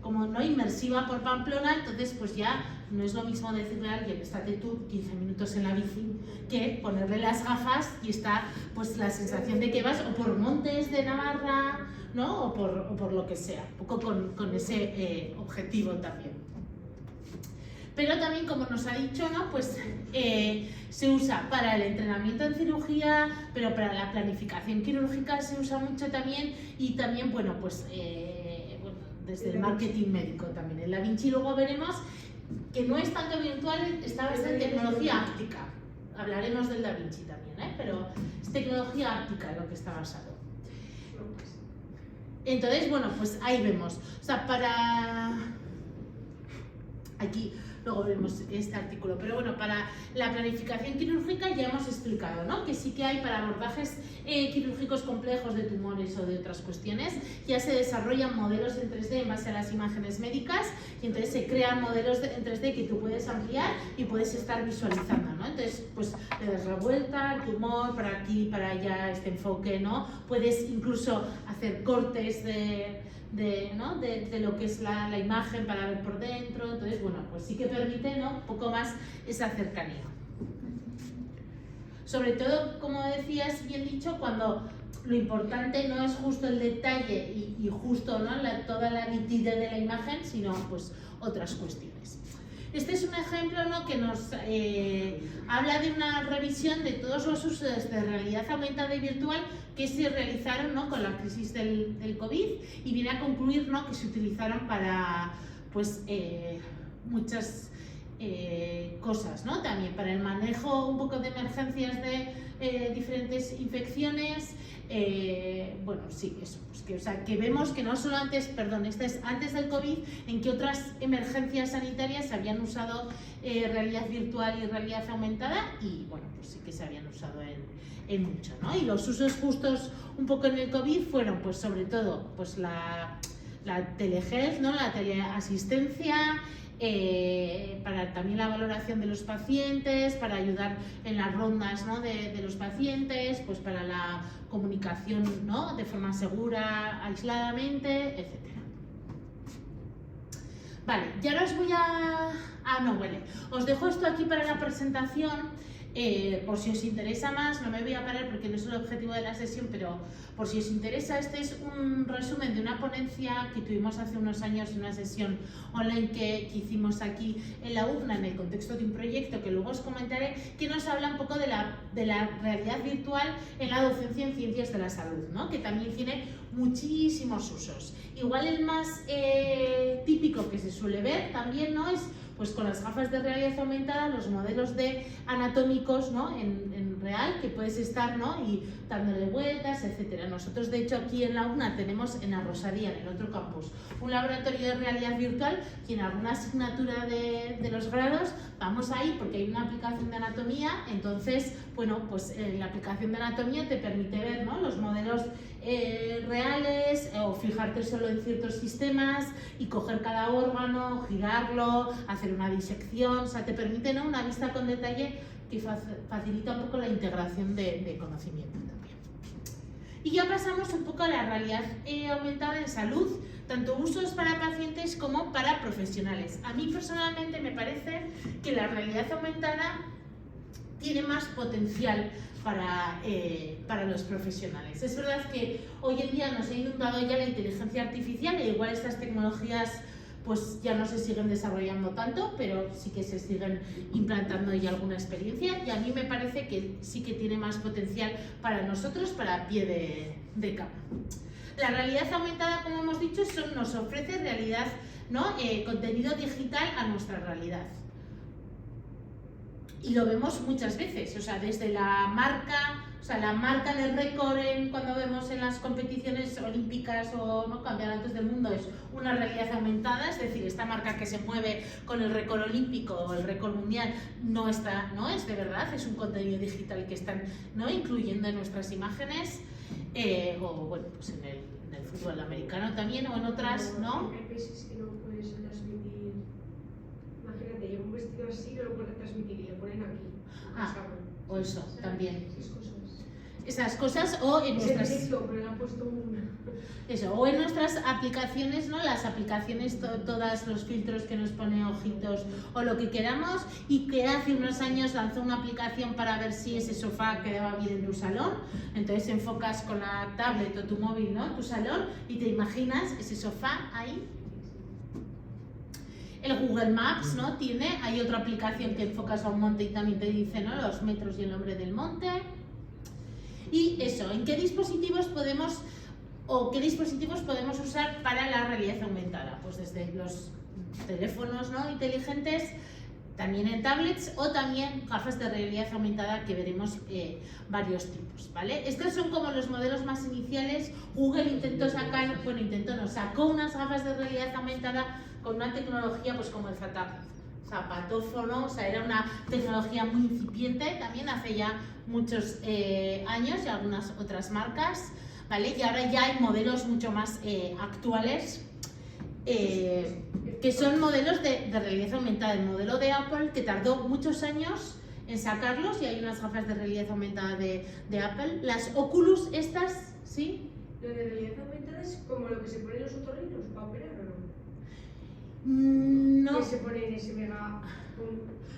como no inmersiva por Pamplona, entonces pues ya no es lo mismo decirle a alguien, estate tú 15 minutos en la bici, que ponerle las gafas y está pues la sensación de que vas o por montes de Navarra, ¿no? O por lo que sea, un poco con ese objetivo también. Pero también, como nos ha dicho, ¿no? Pues se usa para el entrenamiento en cirugía, pero para la planificación quirúrgica se usa mucho también y también, bueno, pues desde el marketing médico también. En Da Vinci luego veremos que no es tanto virtual, está basada en tecnología áptica. Hablaremos del Da Vinci también, ¿eh? Pero es tecnología áptica lo que está basado. Entonces, bueno, pues ahí vemos. O sea, para... Aquí... Luego vemos este artículo, pero bueno, para la planificación quirúrgica ya hemos explicado, ¿no? Que sí que hay para abordajes quirúrgicos complejos de tumores o de otras cuestiones, ya se desarrollan modelos en 3D en base a las imágenes médicas y entonces se crean modelos en 3D que tú puedes ampliar y puedes estar visualizando, ¿no? Entonces, pues le das la vuelta al tumor, para aquí, para allá, este enfoque, ¿no? Puedes incluso hacer cortes de lo que es la imagen para ver por dentro, entonces bueno, pues sí que permite, ¿no? Un poco más esa cercanía. Sobre todo, como decías, bien dicho, cuando lo importante no es justo el detalle y justo, ¿no? Toda la nitidez de la imagen, sino pues otras cuestiones. Este es un ejemplo, ¿no? Que nos habla de una revisión de todos los usos de realidad aumentada y virtual que se realizaron, ¿no? Con la crisis del COVID y viene a concluir, ¿no? Que se utilizaron para pues, muchas cosas, ¿no? También para el manejo un poco de emergencias de diferentes infecciones. Bueno, sí, eso, pues que, o sea, que vemos que no solo antes, perdón, este es antes del COVID, en que otras emergencias sanitarias se habían usado realidad virtual y realidad aumentada y bueno, pues sí que se habían usado en mucho, ¿no? Y los usos justos un poco en el COVID fueron pues sobre todo pues la telehealth, ¿no? La teleasistencia, para también la valoración de los pacientes, para ayudar en las rondas, ¿no? de los pacientes, pues para la comunicación, ¿no? De forma segura, aisladamente, etc. Vale, ya ahora os voy a... Ah, no, vale. Os dejo esto aquí para la presentación. por si os interesa más, no me voy a parar porque no es el objetivo de la sesión, pero por si os interesa, este es un resumen de una ponencia que tuvimos hace unos años, una sesión online que hicimos aquí en la UCNA en el contexto de un proyecto que luego os comentaré, que nos habla un poco de la realidad virtual en la docencia en ciencias de la salud, ¿no? Que también tiene muchísimos usos. Igual el más típico que se suele ver también, ¿no? Es pues con las gafas de realidad aumentada, los modelos de anatómicos, ¿no? en real, que puedes estar, ¿no? Y dándole vueltas, etcétera. Nosotros, de hecho, aquí en la UNA tenemos en la Rosalía, en el otro campus, un laboratorio de realidad virtual y en alguna asignatura de los grados vamos ahí porque hay una aplicación de anatomía. Entonces, bueno, pues la aplicación de anatomía te permite ver, ¿no? Los modelos reales o fijarte solo en ciertos sistemas y coger cada órgano, girarlo, hacer una disección, o sea, te permite, ¿no? Una vista con detalle que facilita un poco la integración de conocimiento también. Y ya pasamos un poco a la realidad aumentada en salud, tanto usos para pacientes como para profesionales. A mí personalmente me parece que la realidad aumentada tiene más potencial para los profesionales. Es verdad que hoy en día nos ha inundado ya la inteligencia artificial e igual estas tecnologías pues ya no se siguen desarrollando tanto, pero sí que se siguen implantando ya alguna experiencia y a mí me parece que sí que tiene más potencial para nosotros para pie de cama. La realidad aumentada, como hemos dicho, nos ofrece realidad, ¿no? Contenido digital a nuestra realidad. Y lo vemos muchas veces, o sea, desde la marca, la marca del récord cuando vemos en las competiciones olímpicas o no campeonatos del mundo es una realidad aumentada, es decir, esta marca que se mueve con el récord olímpico o el récord mundial no es de verdad, es un contenido digital que están, ¿no? Incluyendo en nuestras imágenes, o bueno, pues en el fútbol americano también o en otras, ¿no? Hay veces que no puedes transmitir, imagínate, llevo un vestido así, no lo puedes transmitir y lo ponen aquí. O eso, también. Esas cosas. Esas cosas o en nuestras... Pero le han puesto Eso, o en nuestras aplicaciones, ¿no? Las aplicaciones, todos los filtros que nos pone ojitos o lo que queramos, y que hace unos años lanzó una aplicación para ver si ese sofá quedaba bien en tu salón. Entonces enfocas con la tablet o tu móvil, ¿no? Tu salón y te imaginas ese sofá ahí. El Google Maps, ¿no? Hay otra aplicación que enfocas a un monte y también te dice, ¿no? Los metros y el nombre del monte. Y eso, ¿en qué dispositivos podemos usar para la realidad aumentada? Pues desde los teléfonos, ¿no? inteligentes, también en tablets o también gafas de realidad aumentada que veremos varios tipos, ¿vale? Estos son como los modelos más iniciales. Google sacó unas gafas de realidad aumentada con una tecnología pues como el zapatófono, o sea, era una tecnología muy incipiente también hace ya muchos años y algunas otras marcas, ¿vale? Y ahora ya hay modelos mucho más actuales que son modelos de realidad aumentada. El modelo de Apple, que tardó muchos años en sacarlos, y hay unas gafas de realidad aumentada de Apple. Las Oculus estas, ¿sí? Lo de realidad aumentada es como lo que se pone en los otorrinos para operar, ¿o no? No. Que se pone en ese mega...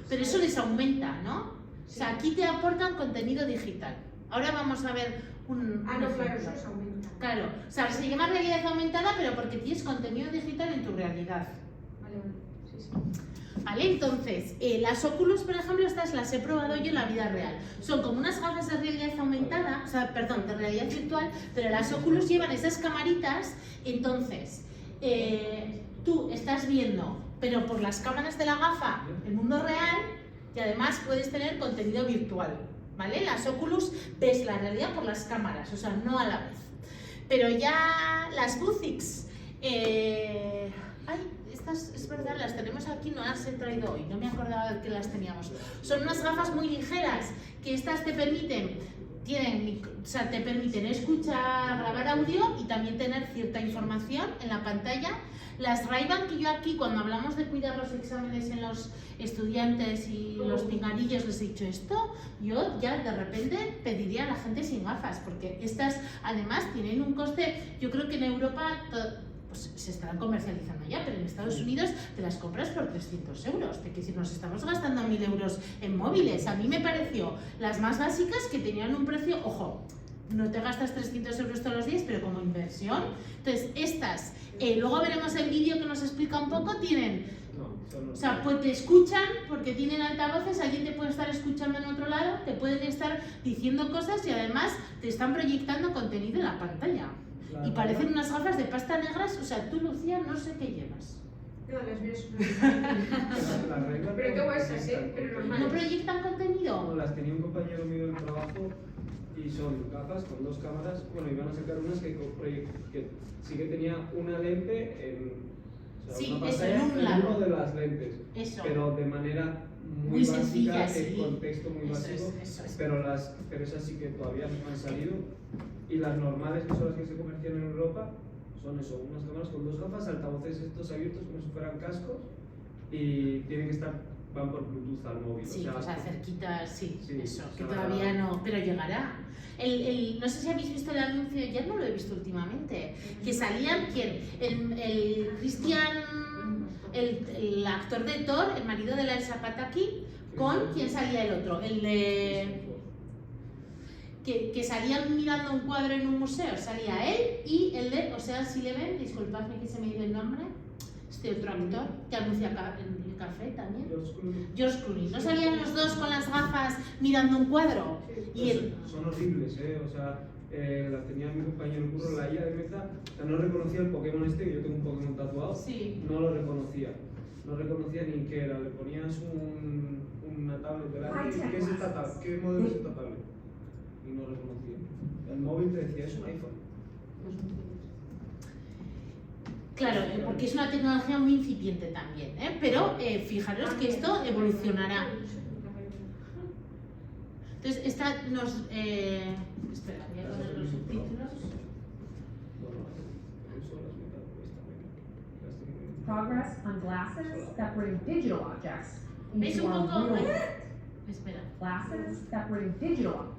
Pero eso les aumenta, ¿no? Sí. O sea, aquí te aportan contenido digital. Ahora vamos a ver un no, claro, eso les aumenta. Claro, o sea, se llama realidad aumentada, pero porque tienes contenido digital en tu realidad. Vale, sí, sí. Vale, entonces, las Oculus, por ejemplo, estas las he probado yo en la vida real. Son como unas gafas de realidad aumentada, de realidad virtual, pero las Oculus llevan esas camaritas, entonces, tú estás viendo, pero por las cámaras de la gafa, el mundo real, y además puedes tener contenido virtual, ¿vale? Las Oculus ves la realidad por las cámaras, o sea, no a la vez. Pero ya las Vuzix, estas es verdad, las tenemos aquí, no las he traído hoy, no me acordaba de que las teníamos. Son unas gafas muy ligeras, que estas te permiten escuchar, grabar audio y también tener cierta información en la pantalla. Las Ray-Ban, que yo aquí, cuando hablamos de cuidar los exámenes en los estudiantes y los pinganillos, les he dicho esto, yo ya de repente pediría a la gente sin gafas, porque estas además tienen un coste, yo creo que en Europa pues se estarán comercializando ya, pero en Estados Unidos te las compras por 300 euros. Te quiero decir, nos estamos gastando 1000 euros en móviles. A mí me pareció las más básicas que tenían un precio, ojo, no te gastas 300 euros todos los días, pero como inversión. Entonces, estas, luego veremos el vídeo que nos explica un poco, tienen, o sea, pues te escuchan porque tienen altavoces, alguien te puede estar escuchando en otro lado, te pueden estar diciendo cosas y además te están proyectando contenido en la pantalla. Y parecen unas gafas de pasta negras, o sea, tú, Lucía, no sé qué llevas. No, las mías no. Pero qué guaysas, pero ¿No normales. proyectan contenido? No, las tenía un compañero mío del trabajo y son gafas con 2 cámaras. Bueno, iban a sacar unas que sí que tenía una lente en, o sea, Sí, una eso, pantalla en un lado. uno de las lentes, Eso. pero de manera Muy básica, sencilla, en sí. contexto muy Eso básico, es. pero esas sí que todavía no han salido. Y las normales, que son las que se comercian en Europa, son eso, unas cámaras con 2 gafas, altavoces estos abiertos como si fueran cascos y tienen que estar, van por Bluetooth al móvil. Sí, o sea, cerquitas, sí, sí, eso, o que sea, todavía no, pero llegará. No sé si habéis visto el anuncio, ya no lo he visto últimamente, que salían, ¿quién? El Christian, el actor de Thor, el marido de la Elsa Pataky, con quién salía el otro, el de... Que salían mirando un cuadro en un museo, salía él y el de Ocean's Eleven, disculpadme que se me ha ido el nombre, este otro actor que anuncia en el café también, George Clooney. ¿No salían los dos con las gafas mirando un cuadro? Y él... Son horribles, o sea, las tenía mi compañero curro, la IA de Meza, o sea, no reconocía el Pokémon este, que yo tengo un Pokémon tatuado, Sí. no lo reconocía. No reconocía ni qué era, le ponías una tablet delante, ¿qué es esta tablet? ¿Qué modelo es esta tablet? Y no reconocía. El móvil te decía, es un iPhone. Claro, porque es una tecnología muy incipiente también, pero fijaros que esto evolucionará. Entonces, esta nos... espera, voy a poner los subtítulos. Progress on glasses that bring digital objects ¿Veis into un our poco? real world. Espera. Glasses that bring digital.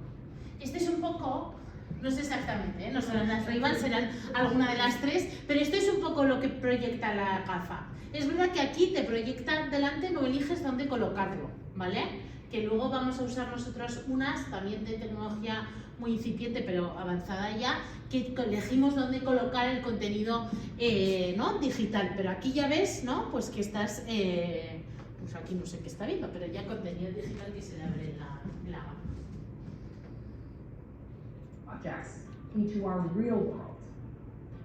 Este es un poco, no sé exactamente, no serán las Ray-Ban, serán alguna de las 3, pero esto es un poco lo que proyecta la gafa. Es verdad que aquí te proyecta delante, no eliges dónde colocarlo, ¿vale? Que luego vamos a usar nosotros unas, también de tecnología muy incipiente, pero avanzada ya, que elegimos dónde colocar el contenido ¿no? digital. Pero aquí ya ves, ¿no? Pues que estás, pues aquí no sé qué está viendo, pero ya contenido digital que se le abre en la gama. Objects into our real world.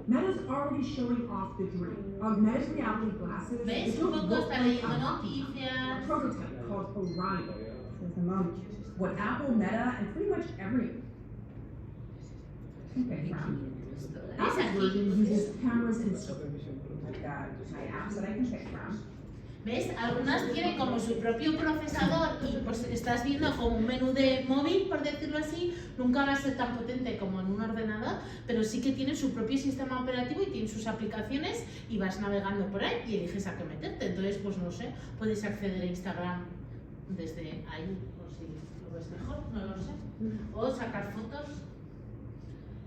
Meta's already showing off the dream. Augmented reality glasses. ¿Ves? that Un don't poco look está like leyendo a noticias. prototype called Orion. What Apple, Meta, and pretty much every Apple's version uses cameras and like my apps that I can pick from. ¿Ves? Algunas tienen como su propio procesador y pues estás viendo como un menú de móvil, por decirlo así, nunca va a ser tan potente como en un ordenador, pero sí que tiene su propio sistema operativo y tiene sus aplicaciones y vas navegando por ahí y eliges a qué meterte. Entonces, pues no sé, puedes acceder a Instagram desde ahí, o si lo ves mejor, no lo sé. O sacar fotos.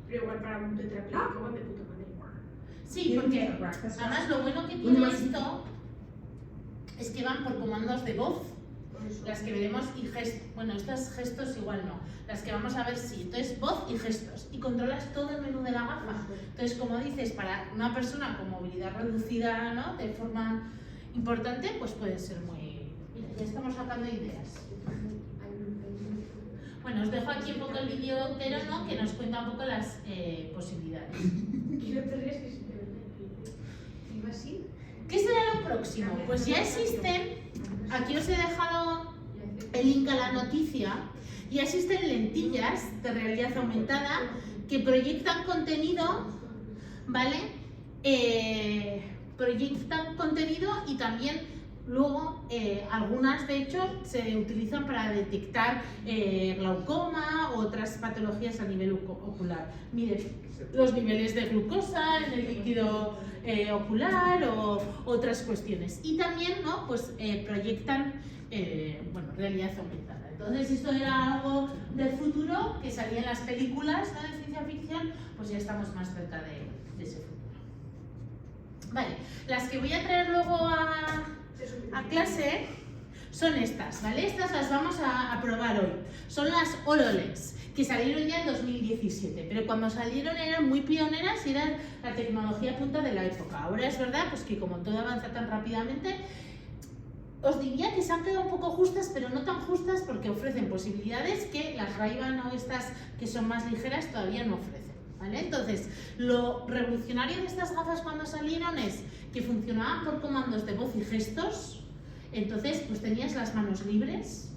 Pero igual para un tetrapléjico van de puta madre. Sí, porque además lo bueno que tiene esto es que van por comandos de voz, las que veremos y gestos, bueno, estas gestos igual no, las que vamos a ver sí, entonces voz y gestos, y controlas todo el menú de la gafa. Entonces, como dices, para una persona con movilidad reducida, ¿no?, de forma importante, pues puede ser muy... Mira, ya estamos sacando ideas. Bueno, os dejo aquí un poco el vídeo entero, ¿no?, que nos cuenta un poco las posibilidades. ¿Qué será lo próximo? Pues ya existen, aquí os he dejado el link a la noticia, ya existen lentillas de realidad aumentada que proyectan contenido, ¿vale? Proyectan contenido y también luego algunas de hecho se utilizan para detectar glaucoma u otras patologías a nivel ocular. Miren, los niveles de glucosa en el líquido ocular o otras cuestiones. Y también, ¿no?, pues proyectan bueno, realidad aumentada. Entonces esto era algo del futuro que salía en las películas, ¿no?, de ciencia ficción, pues ya estamos más cerca de ese futuro. Vale, las que voy a traer luego a clase son estas, ¿vale? Estas las vamos a probar hoy. Son las HoloLens, que salieron ya en 2017, pero cuando salieron eran muy pioneras y eran la tecnología punta de la época. Ahora es verdad pues que como todo avanza tan rápidamente, os diría que se han quedado un poco justas, pero no tan justas porque ofrecen posibilidades que las Ray-Ban o estas que son más ligeras todavía no ofrecen. ¿Vale? Entonces, lo revolucionario de estas gafas cuando salieron es que funcionaban por comandos de voz y gestos, entonces pues tenías las manos libres,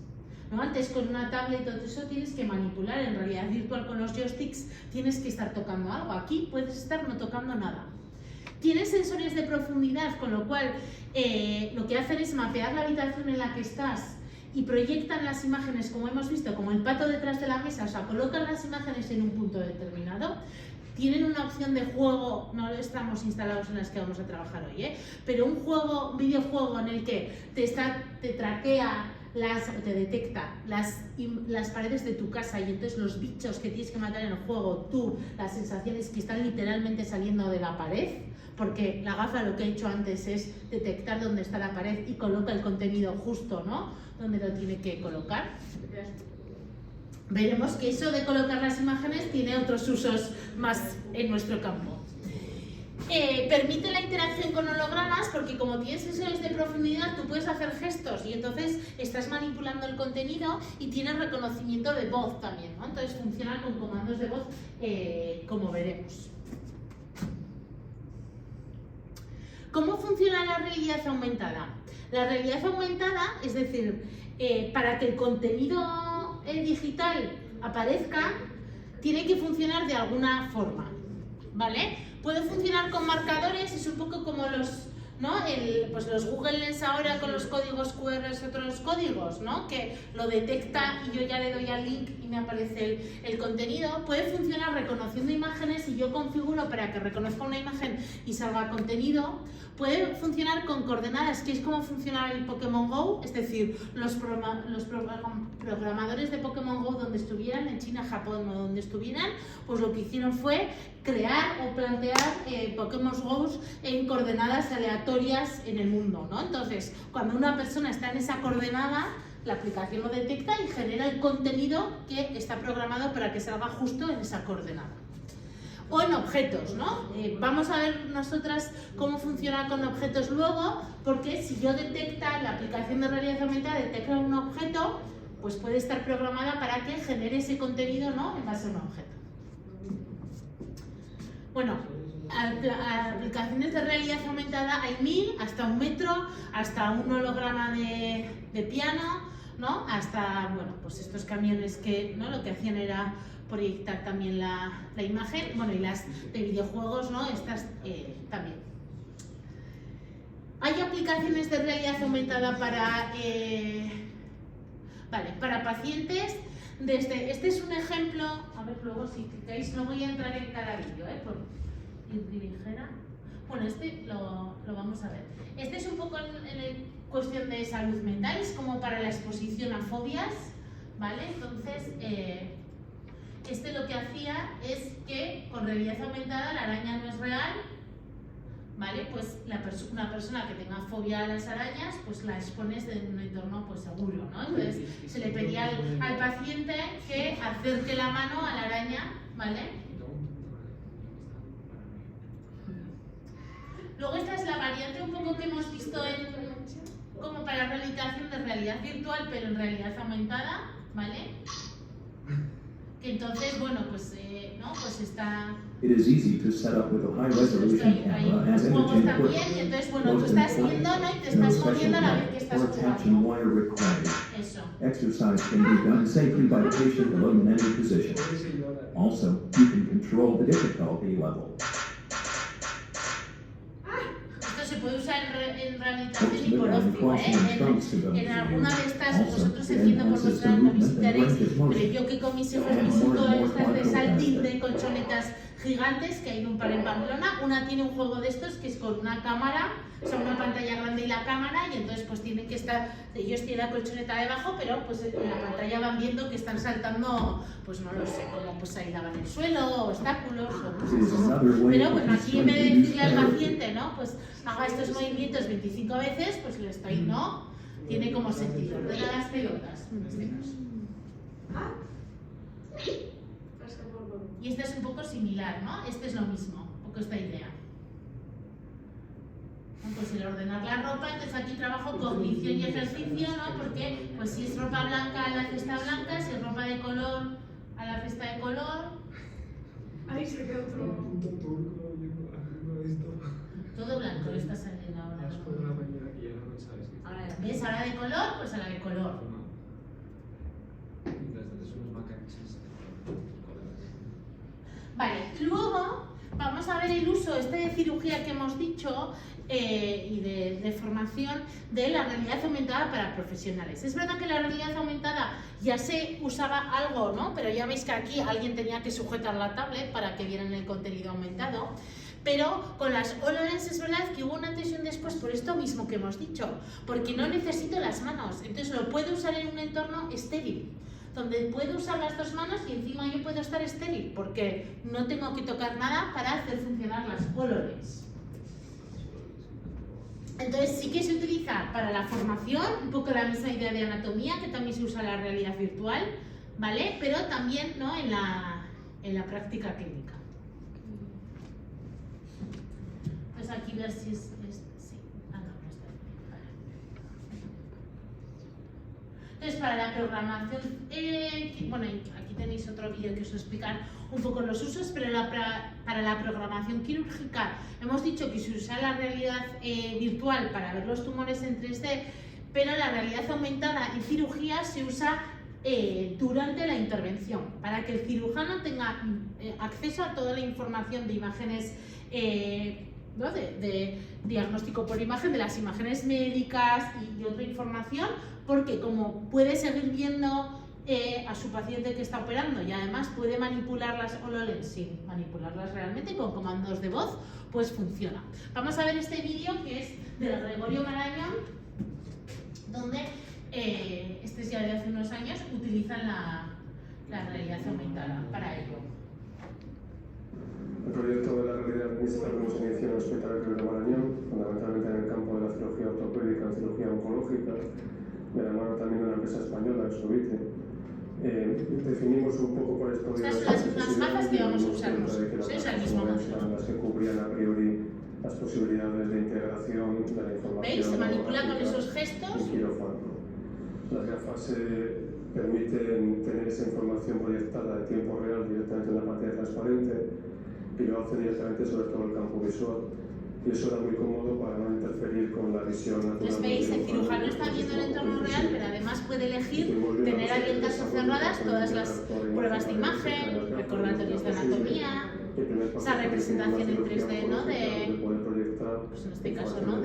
¿no? Antes con una tablet y todo eso tienes que manipular, en realidad virtual con los joysticks tienes que estar tocando algo, aquí puedes estar no tocando nada. Tienes sensores de profundidad, con lo cual lo que hacen es mapear la habitación en la que estás y proyectan las imágenes, como hemos visto, como el pato detrás de la mesa, o sea, colocan las imágenes en un punto determinado. Tienen una opción de juego, no estamos instalados en las que vamos a trabajar hoy, pero un videojuego en el que te traquea, te detecta las paredes de tu casa y entonces los bichos que tienes que matar en el juego, tú, las sensaciones que están literalmente saliendo de la pared, porque la gafa lo que ha hecho antes es detectar dónde está la pared y coloca el contenido justo, ¿no?, donde lo tiene que colocar. Veremos que eso de colocar las imágenes tiene otros usos más en nuestro campo. Permite la interacción con hologramas porque como tienes sensores de profundidad tú puedes hacer gestos y entonces estás manipulando el contenido y tienes reconocimiento de voz también, ¿no? Entonces funciona con comandos de voz como veremos. ¿Cómo funciona la realidad aumentada? La realidad aumentada, es decir, para que el contenido digital aparezca, tiene que funcionar de alguna forma, ¿vale? Puede funcionar con marcadores, es un poco como los, ¿no? Pues los Google Lens ahora con los códigos QR, otros códigos, ¿no? Que lo detecta y yo ya le doy al link y me aparece el contenido. Puede funcionar reconociendo imágenes y yo configuro para que reconozca una imagen y salga contenido. Puede funcionar con coordenadas, que es como funciona el Pokémon GO, es decir, los programadores de Pokémon GO donde estuvieran, en China, Japón o donde estuvieran, pues lo que hicieron fue crear o plantear Pokémon GO en coordenadas aleatorias en el mundo, ¿no? Entonces, cuando una persona está en esa coordenada, la aplicación lo detecta y genera el contenido que está programado para que salga justo en esa coordenada. O en objetos, ¿no? Vamos a ver nosotras cómo funciona con objetos luego, porque si yo detecta, la aplicación de realidad aumentada detecta un objeto, pues puede estar programada para que genere ese contenido, ¿no?, en base a un objeto. Bueno, aplicaciones de realidad aumentada hay 1000, hasta 1 metro, hasta un holograma de piano, ¿no? Hasta, bueno, pues estos camiones que, ¿no?, lo que hacían era proyectar también la imagen, bueno, y las de videojuegos, ¿no?, estas también. Hay aplicaciones de realidad aumentada para pacientes. Este es un ejemplo, a ver, luego si clicáis, no voy a entrar en cada vídeo, por ir ligera. Bueno, este lo vamos a ver. Este es un poco en cuestión de salud mental, es como para la exposición a fobias, ¿vale? Entonces, este lo que hacía es que con realidad aumentada la araña no es real, ¿vale? Pues una persona que tenga fobia a las arañas, pues la expones en un entorno pues seguro, ¿no? Entonces se le pedía al paciente que acerque la mano a la araña, ¿vale? Luego esta es la variante un poco que hemos visto como para realización de realidad virtual, pero en realidad aumentada, ¿vale? Que entonces, bueno, pues, ¿no? Pues está... It is easy to set up with a high resolution camera as juegos imaging también, y equipment. entonces, bueno, tú estás viendo, ¿no?, y te estás moviendo a la vez que estás jugando. Eso. Exercise can be done safely by the patient alone in any position. Also, you can control the difficulty level. Esto se puede usar en rehabilitación y por ocio, en alguna de estas, vosotros entiendo por vuestras no visitaréis, pero yo que con mis hijos me hice todas estas de saltín de colchonetas gigantes que hay un par en Pamplona. Una tiene un juego de estos que es con una cámara, o sea, una pantalla grande y la cámara, y entonces pues tienen que estar, ellos tienen la colchoneta debajo, pero pues en la pantalla van viendo que están saltando, pues no lo sé, como pues ahí lavan el suelo, obstáculos o cosas así. Pero bueno, aquí en vez de decirle al paciente, ¿no? Pues haga estos movimientos 25 veces, pues le estoy, ¿no? Tiene como sentido, ordena las pelotas, en este caso. Y este es un poco similar, ¿no? Este es lo mismo, un poco esta idea. Pues el ordenar la ropa, entonces aquí trabajo cognición y ejercicio, ¿no? Porque pues si es ropa blanca a la cesta blanca, si es ropa de color a la cesta de color. Ahí se ve otro. Todo blanco le está saliendo ahora. Ahora ¿Ves? Ahora de color, pues a la de color. Vale, luego vamos a ver el uso de cirugía que hemos dicho y de formación de la realidad aumentada para profesionales. Es verdad que la realidad aumentada ya se usaba algo, ¿no? Pero ya veis que aquí alguien tenía que sujetar la tablet para que vieran el contenido aumentado. Pero con las HoloLens es verdad que hubo un antes y un después por esto mismo que hemos dicho, porque no necesito las manos, entonces lo puedo usar en un entorno estéril, donde puedo usar las dos manos y encima yo puedo estar estéril, porque no tengo que tocar nada para hacer funcionar las HoloLens. Entonces sí que se utiliza para la formación, un poco la misma idea de anatomía, que también se usa en la realidad virtual, ¿vale? Pero también, ¿no? en la práctica clínica. Pues aquí ver si es sí. Ah, no, no está bien. Vale. Entonces, para la programación, bueno, aquí tenéis otro vídeo que os explica un poco los usos, pero para la programación quirúrgica hemos dicho que se usa la realidad virtual para ver los tumores en 3D, pero la realidad aumentada en cirugía se usa durante la intervención, para que el cirujano tenga acceso a toda la información de imágenes ¿no? de diagnóstico por imagen, de las imágenes médicas y otra información, porque como puede seguir viendo a su paciente que está operando y además puede manipular las HoloLens sin manipularlas realmente con comandos de voz, pues funciona. Vamos a ver este vídeo que es de Gregorio Marañón, donde este es ya de hace unos años, utilizan la realidad aumentada para ello. El proyecto de la realidad mixta que hemos iniciado en el Hospital Gregorio Marañón, fundamentalmente en el campo de la cirugía ortopédica y cirugía oncológica, de la mano también de una empresa española, Exovite. Definimos un poco por esto. Estas son las mismas gafas que vamos a usar nosotros, es el mismo modelo. Las que cubrían a priori las posibilidades de integración de la información. ¿Veis? Se manipula con esos gestos. En quirófano. Las gafas permiten tener esa información proyectada en tiempo real directamente en la pantalla transparente y lo hacen directamente sobre todo el campo visual. Y eso era muy cómodo para no interferir con la visión natural. Entonces veis, el cirujano está viendo el entorno real, pero además puede elegir tener abiertas o cerradas todas las pruebas de imagen, recordatorios de anatomía, esa representación en 3D, ¿no? De, pues en este caso, ¿no?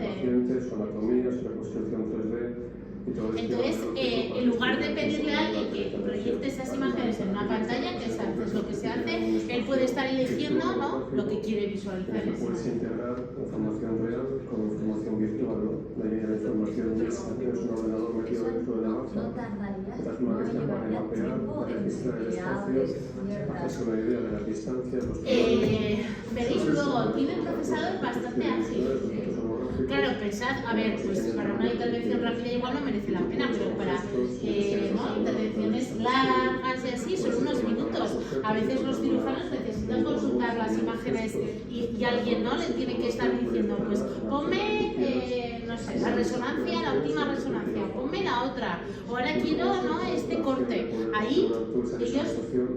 Entonces, en lugar de pedirle a alguien que proyecte esas imágenes en una pantalla, que es lo que se hace, él puede estar eligiendo, ¿no? Lo que quiere visualizar. Puedes integrar información real con información virtual, ¿no? La información mixta, tienes un ordenador metido dentro de la máquina, estas máquinas van a mapear, a registrar el espacio, haces una idea de las distancias, los veréis luego, tiene un procesador bastante ágil. Claro, pensad, a ver, pues para una intervención rápida igual no merece la pena, pero para ¿no? intervenciones largas y así son unos minutos. A veces los cirujanos necesitan consultar las imágenes y alguien no le tiene que estar diciendo, pues ponme, no sé, la resonancia, la última resonancia, ponme la otra, o ahora quiero, ¿no? este corte. Ahí ellos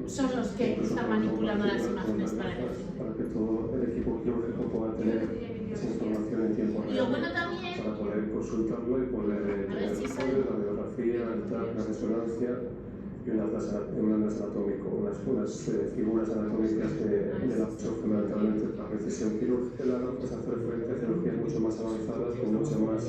son los que están manipulando las imágenes para que todo el equipo quirúrgico pueda tener esa información en tiempo real. Lo bueno también, para poder consultarlo y poder la radiografía, el TAC, la resonancia y un atlas anatómico, unas figuras anatómicas de la fundamentalmente la precisión quirúrgica. La pues hacer frente a cirugías mucho más avanzadas con mucha más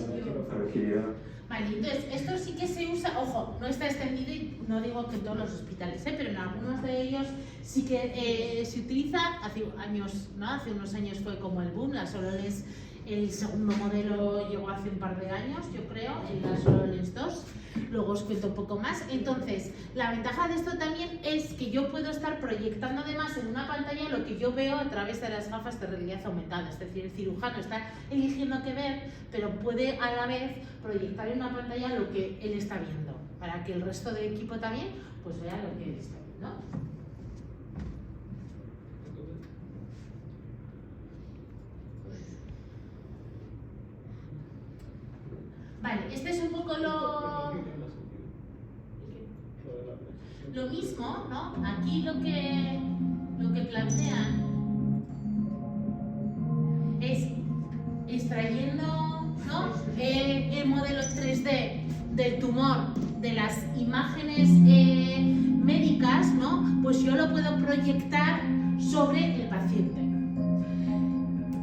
tranquilidad. Vale, entonces esto sí que se usa, ojo, no está extendido y no digo que en todos los hospitales, pero en algunos de ellos sí que se utiliza hace años, ¿no? Hace unos años fue como el boom, las HoloLens, el segundo modelo llegó hace un par de años, yo creo, en las HoloLens 2. Luego os cuento un poco más. Entonces, la ventaja de esto también es que yo puedo estar proyectando además en una pantalla lo que yo veo a través de las gafas de realidad aumentada. Es decir, el cirujano está eligiendo qué ver, pero puede a la vez proyectar en una pantalla lo que él está viendo, para que el resto del equipo también pues vea lo que él está viendo. Vale, este es un poco lo mismo, ¿no? Aquí lo que plantean es extrayendo, ¿no? El modelo 3D del tumor, de las imágenes médicas, ¿no? Pues yo lo puedo proyectar sobre el paciente.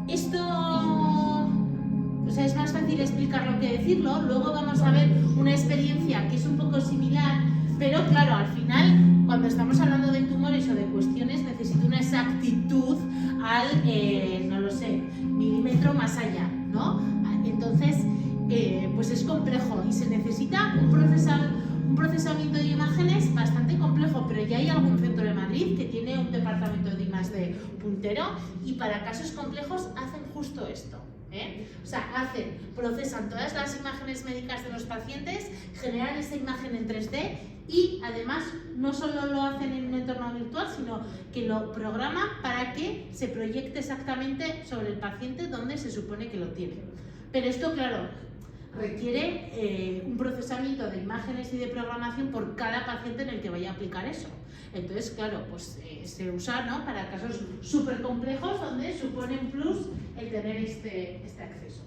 Esto, o sea, es más fácil explicarlo que decirlo. Luego vamos a ver una experiencia que es un poco similar, pero claro, al final, cuando estamos hablando de tumores o de cuestiones, necesito una exactitud al, no lo sé, milímetro más allá, ¿no? Entonces, pues es complejo y se necesita un procesamiento de imágenes bastante complejo, pero ya hay algún centro de Madrid que tiene un departamento de I+D puntero y para casos complejos hacen justo esto. O sea, procesan todas las imágenes médicas de los pacientes, generan esa imagen en 3D y además no solo lo hacen en un entorno virtual, sino que lo programan para que se proyecte exactamente sobre el paciente donde se supone que lo tiene. Pero esto, claro, requiere un procesamiento de imágenes y de programación por cada paciente en el que vaya a aplicar eso. Entonces, claro, pues se usa, ¿no?, para casos súper complejos donde supone un plus el tener este acceso.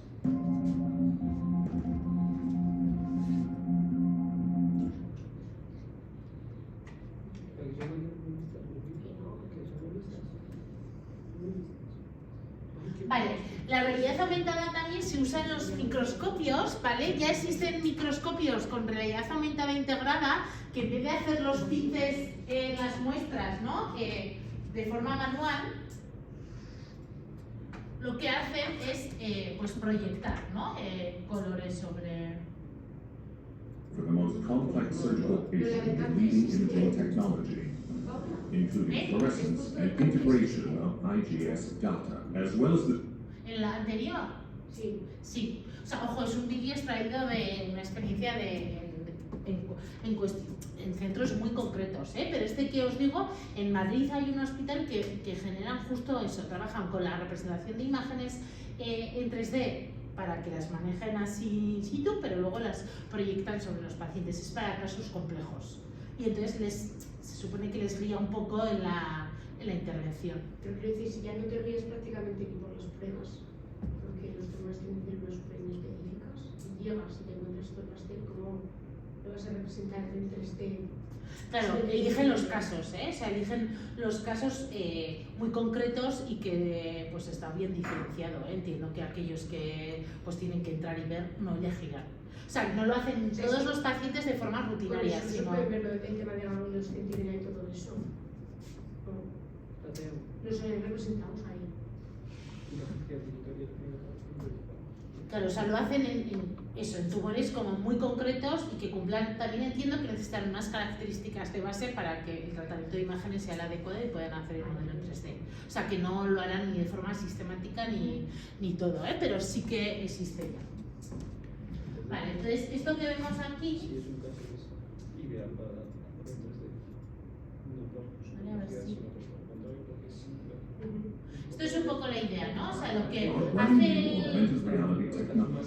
Vale, la realidad aumentada también se usa en los microscopios, ¿vale? Ya existen microscopios con realidad aumentada integrada que en vez de hacer los pinces en las muestras, ¿no?, de forma manual, lo que hacen es pues proyectar, ¿no?, colores sobre... For the most complex surgical cases with leading imaging technology, including fluorescence and integration of IGS data, as well as the... ¿En la anterior? Sí. Sí. O sea, ojo, es un vídeo extraído de una experiencia en centros muy concretos, pero este que os digo, en Madrid hay un hospital que generan justo eso, trabajan con la representación de imágenes en 3D para que las manejen así in situ, pero luego las proyectan sobre los pacientes. Es para casos complejos. Y entonces se supone que les guía un poco en la intervención. Pero quiero decir, si ya no te ríes prácticamente ni por las pruebas, porque los tumores tienen células muy específicas, y llegas y te encuentras todo el pastel, ¿cómo lo vas a representar en 3D? Claro, eligen los casos, o sea, eligen los casos muy concretos y que pues está bien diferenciado, Entiendo que aquellos que pues tienen que entrar y ver no elegirán. O sea, no lo hacen todos los pacientes de forma rutinaria, Bueno, sino... puede verlo el tema de los centinela y todo eso. Los representamos ahí. Claro, o sea, lo hacen en tumores como muy concretos y que cumplan, también entiendo que necesitan unas características de base para que el tratamiento de imágenes sea el adecuado y puedan hacer el modelo en 3D. O sea, que no lo harán ni de forma sistemática ni todo, pero sí que existe ya. Vale, entonces esto que vemos aquí... Sí, es un caso que es ideal para el 3D. No por su Vale, a ver si... sino por lo contrario, porque es simple. Esto es un poco la idea, ¿no? O sea, lo que hace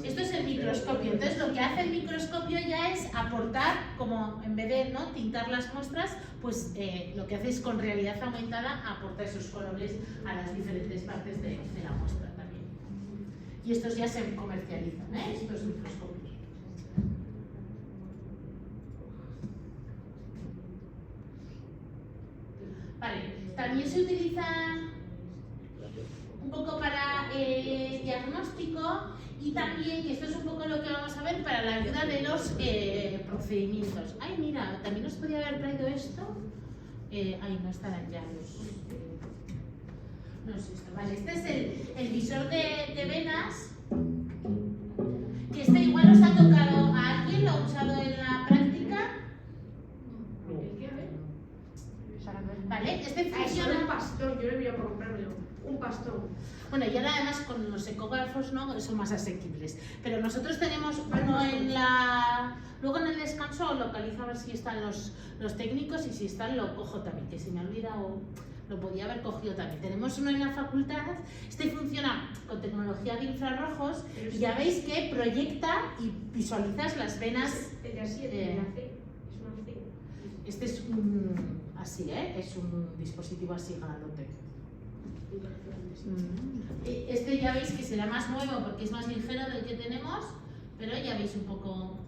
esto es el microscopio. Entonces, lo que hace el microscopio ya es aportar, como en vez de, ¿no?, tintar las muestras, pues lo que hace es con realidad aumentada aportar esos colores a las diferentes partes de la muestra también. Y estos ya se comercializan, estos microscopios. Vale, también se utilizan un poco para diagnóstico y también, que esto es un poco lo que vamos a ver, para la ayuda de los procedimientos. Ay, mira, también os podía haber traído esto. Ay, no estarán ya No es esto, vale. Este es el visor de venas, que este igual os ha tocado a alguien, lo ha usado en la práctica. ¿El qué? A ver. Vale, este Ah, es solo un funciona. pastor, yo le voy a comprármelo. Un pastor. Bueno, y ahora además con los ecógrafos no son más asequibles. Pero nosotros tenemos uno en la. Luego en el descanso localizo a ver si están los técnicos y si están lo cojo también, que se me ha olvidado, lo podía haber cogido también. Tenemos uno en la facultad, este funciona con tecnología de infrarrojos y ya veis que proyecta y visualizas las venas. El de así, el de la C. Es una C. Este es un así, es un dispositivo así grandote. Este ya veis que será más nuevo porque es más ligero del que tenemos, pero ya veis un poco.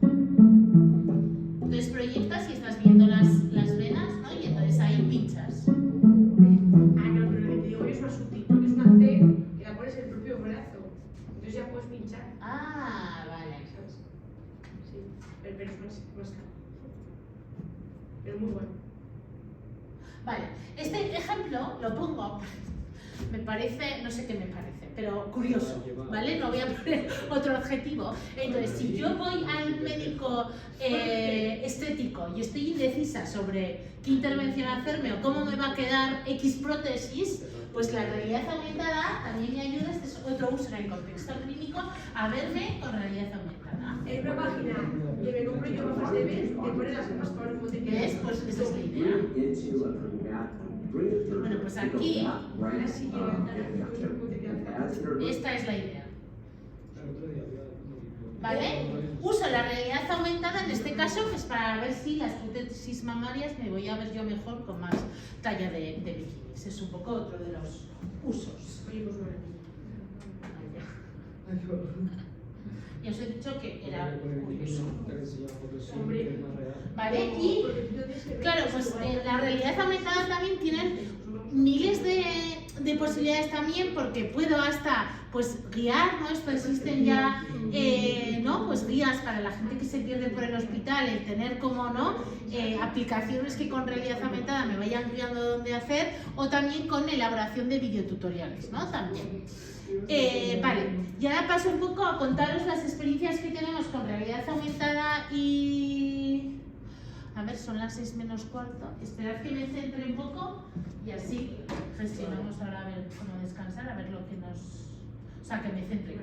Entonces proyectas y estás viendo las venas, ¿no? Y entonces ahí pinchas. Ah, no, pero lo que te digo es más sutil, porque es una C que la pones en el propio brazo. Entonces ya puedes pinchar. Ah, vale. ¿Sabes? Sí, pero es más caro. Pero muy bueno. Vale, este ejemplo lo pongo, me parece, no sé qué me parece, pero curioso, ¿vale? No voy a poner otro adjetivo. Entonces, si yo voy al médico estético y estoy indecisa sobre qué intervención hacerme o cómo me va a quedar X prótesis, pues la realidad aumentada también me ayuda, este es otro uso en el contexto clínico, a verme con realidad aumentada. En una página que me compro yo gafas de ver, te pone las gafas para cómo te ¿Ves? Pues esa es la idea. Bueno, pues aquí, Ahora sí esta es la idea. ¿Vale? Uso la realidad aumentada en este caso pues para ver si las prótesis mamarias me voy a ver yo mejor con más talla de bikinis. Es un poco otro de los usos. Oye, pues bueno. Ya os he dicho que era curioso. Hombre. ¿Vale? Y claro, pues la realidad aumentada también tiene miles de posibilidades también porque puedo hasta pues guiar, ¿no? Esto existen ya ¿no? Pues guías para la gente que se pierde por el hospital, el tener como ¿no? Aplicaciones que con realidad aumentada me vayan guiando dónde hacer o también con elaboración de videotutoriales, ¿no? También. Vale, y ahora paso un poco a contaros las experiencias que tenemos con realidad aumentada y... A ver, son las 6 menos cuarto. Esperad que me centre un poco y así gestionamos ahora a ver cómo descansar, a ver lo que nos... O sea, que me centre,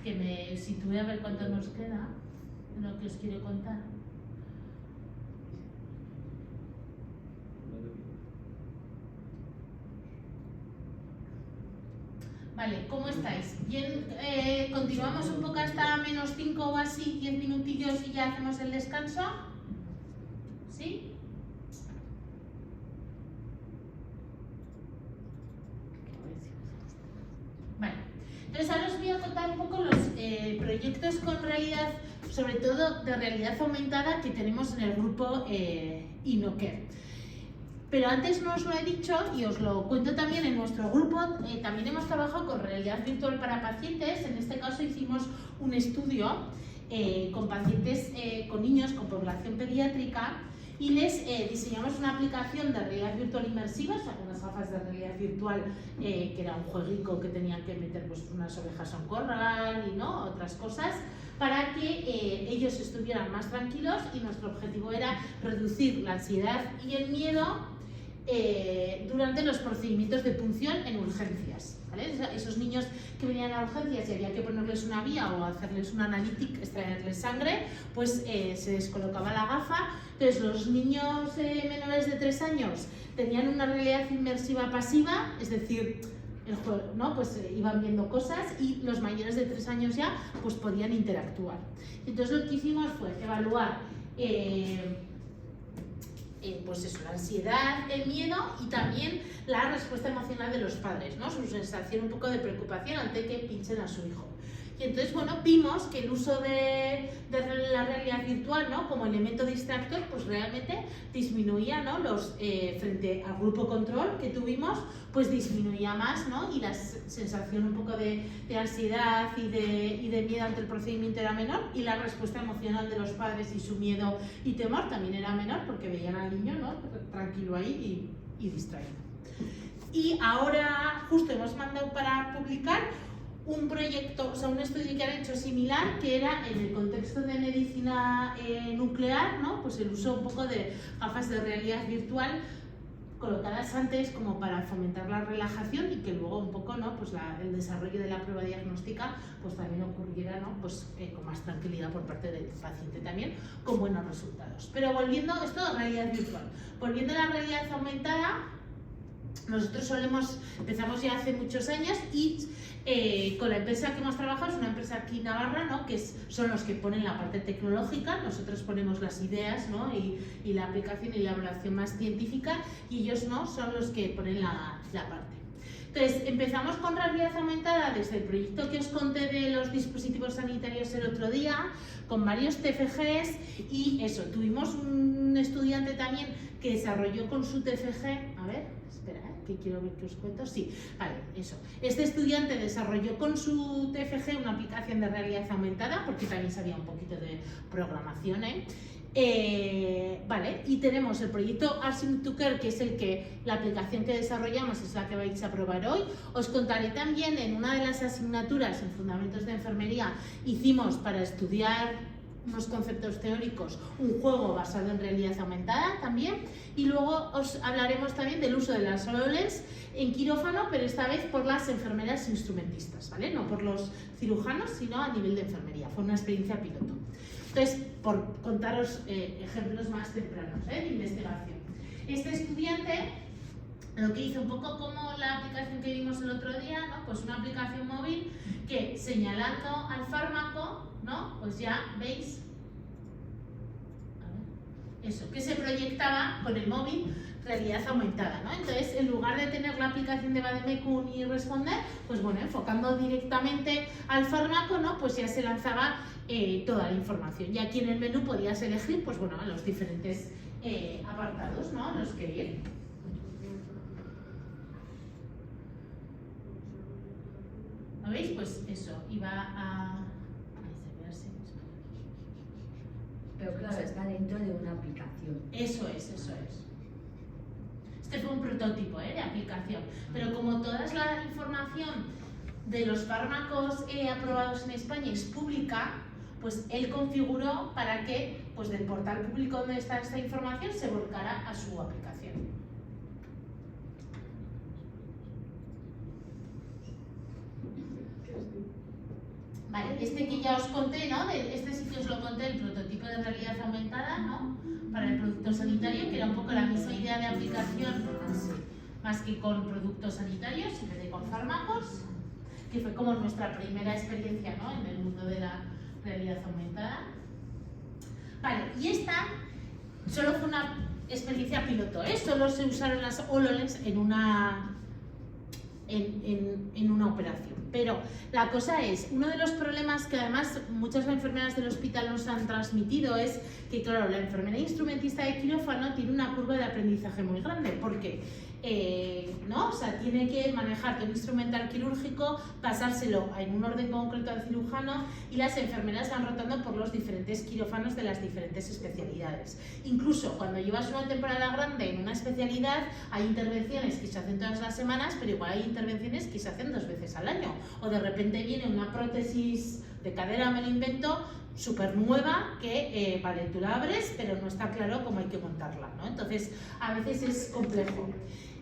que me sitúe a ver cuánto nos queda en lo que os quiero contar. Vale, ¿cómo estáis? Bien, continuamos un poco hasta menos 5 o así, 10 minutillos y ya hacemos el descanso. ¿Sí? Vale, entonces ahora os voy a contar un poco los proyectos con realidad, sobre todo de realidad aumentada que tenemos en el grupo InnoCare. Pero antes no os lo he dicho y os lo cuento también en nuestro grupo, también hemos trabajado con realidad virtual para pacientes, en este caso hicimos un estudio con pacientes, con niños con población pediátrica y les diseñamos una aplicación de realidad virtual inmersiva, o sea, unas gafas de realidad virtual que era un jueguico que tenían que meter pues, unas ovejas a un corral y ¿no? Otras cosas, para que ellos estuvieran más tranquilos y nuestro objetivo era reducir la ansiedad y el miedo durante los procedimientos de punción en urgencias. ¿Vale? Esos niños que venían a urgencias y había que ponerles una vía o hacerles una analítica, extraerles sangre, pues se descolocaba la gafa. Entonces los niños menores de 3 años tenían una realidad inmersiva pasiva, es decir, el juego, ¿no? Pues iban viendo cosas y los mayores de 3 años ya pues podían interactuar. Entonces lo que hicimos fue evaluar pues eso, la ansiedad, el miedo y también la respuesta emocional de los padres, ¿no? Su sensación un poco de preocupación ante que pinchen a su hijo. Y entonces, bueno, vimos que el uso de la realidad virtual, ¿no? Como elemento distractor, pues realmente disminuía, ¿no? Frente al grupo control que tuvimos, pues disminuía más, ¿no? Y la sensación un poco de ansiedad y de miedo ante el procedimiento era menor y la respuesta emocional de los padres y su miedo y temor también era menor porque veían al niño, ¿no? Tranquilo ahí y distraído. Y ahora justo hemos mandado para publicar un proyecto, o sea, un estudio que han hecho similar, que era en el contexto de medicina nuclear, ¿no? Pues el uso un poco de gafas de realidad virtual colocadas antes como para fomentar la relajación y que luego un poco, ¿no? Pues el desarrollo de la prueba diagnóstica pues también ocurriera, ¿no? Pues con más tranquilidad por parte del paciente también, con buenos resultados. Pero volviendo, esto es realidad virtual, volviendo a la realidad aumentada, nosotros empezamos ya hace muchos años y con la empresa que hemos trabajado, es una empresa aquí en Navarra, ¿no? Que son los que ponen la parte tecnológica, nosotros ponemos las ideas, ¿no? y la aplicación y la evaluación más científica, y ellos no son los que ponen la parte. Entonces, empezamos con realidad aumentada desde el proyecto que os conté de los dispositivos sanitarios el otro día, con varios TFGs, y eso, tuvimos un estudiante también que desarrolló con su TFG, a ver, espera, que quiero ver qué os cuento. Sí, vale, eso. Este estudiante desarrolló con su TFG una aplicación de realidad aumentada, porque también sabía un poquito de programación, vale, y tenemos el proyecto Arsim to Care, que es la aplicación que desarrollamos, es la que vais a probar hoy. Os contaré también en una de las asignaturas en Fundamentos de Enfermería, hicimos para estudiar unos conceptos teóricos, un juego basado en realidad aumentada también, y luego os hablaremos también del uso de las HoloLens en quirófano, pero esta vez por las enfermeras instrumentistas, ¿vale? No por los cirujanos, sino a nivel de enfermería. Fue una experiencia piloto. Entonces, por contaros ejemplos más tempranos de investigación. Este estudiante lo que hizo un poco como la aplicación que vimos el otro día, ¿no? Pues una aplicación móvil que señalando al fármaco, ¿no? Pues ya veis, a ver, eso, que se proyectaba con el móvil realidad aumentada, ¿no? Entonces, en lugar de tener la aplicación de Vademecum y responder, pues bueno, enfocando directamente al fármaco, ¿no? Pues ya se lanzaba toda la información. Y aquí en el menú podías elegir, pues bueno, los diferentes apartados, ¿no? Los que ir. ¿Lo veis? Pues eso, iba a... Pero claro, está dentro de una aplicación. Eso es, eso es. Este fue un prototipo de aplicación, pero como toda la información de los fármacos aprobados en España es pública, pues él configuró para que pues del portal público donde está esta información se volcara a su aplicación. Vale, este que ya os conté, ¿no? Este sí que os lo conté, el prototipo de realidad aumentada, ¿no? Para el producto sanitario, que era un poco la misma idea de aplicación, más que con productos sanitarios, en vez de con fármacos, que fue como nuestra primera experiencia, ¿no? En el mundo de la realidad aumentada. Vale, y esta solo fue una experiencia piloto, ¿eh? Solo se usaron las HoloLens en una operación. Pero la cosa es, uno de los problemas que además muchas enfermeras del hospital nos han transmitido es que, claro, la enfermera instrumentista de quirófano tiene una curva de aprendizaje muy grande, porque ¿no? O sea, tiene que manejar todo un instrumental quirúrgico, pasárselo en un orden concreto al cirujano, y las enfermeras van rotando por los diferentes quirófanos de las diferentes especialidades. Incluso cuando llevas una temporada grande en una especialidad, hay intervenciones que se hacen todas las semanas, pero igual hay intervenciones que se hacen 2 veces al año. O de repente viene una prótesis de cadera, me lo invento, súper nueva, que vale, tú la abres, pero no está claro cómo hay que montarla, ¿no? Entonces, a veces es complejo.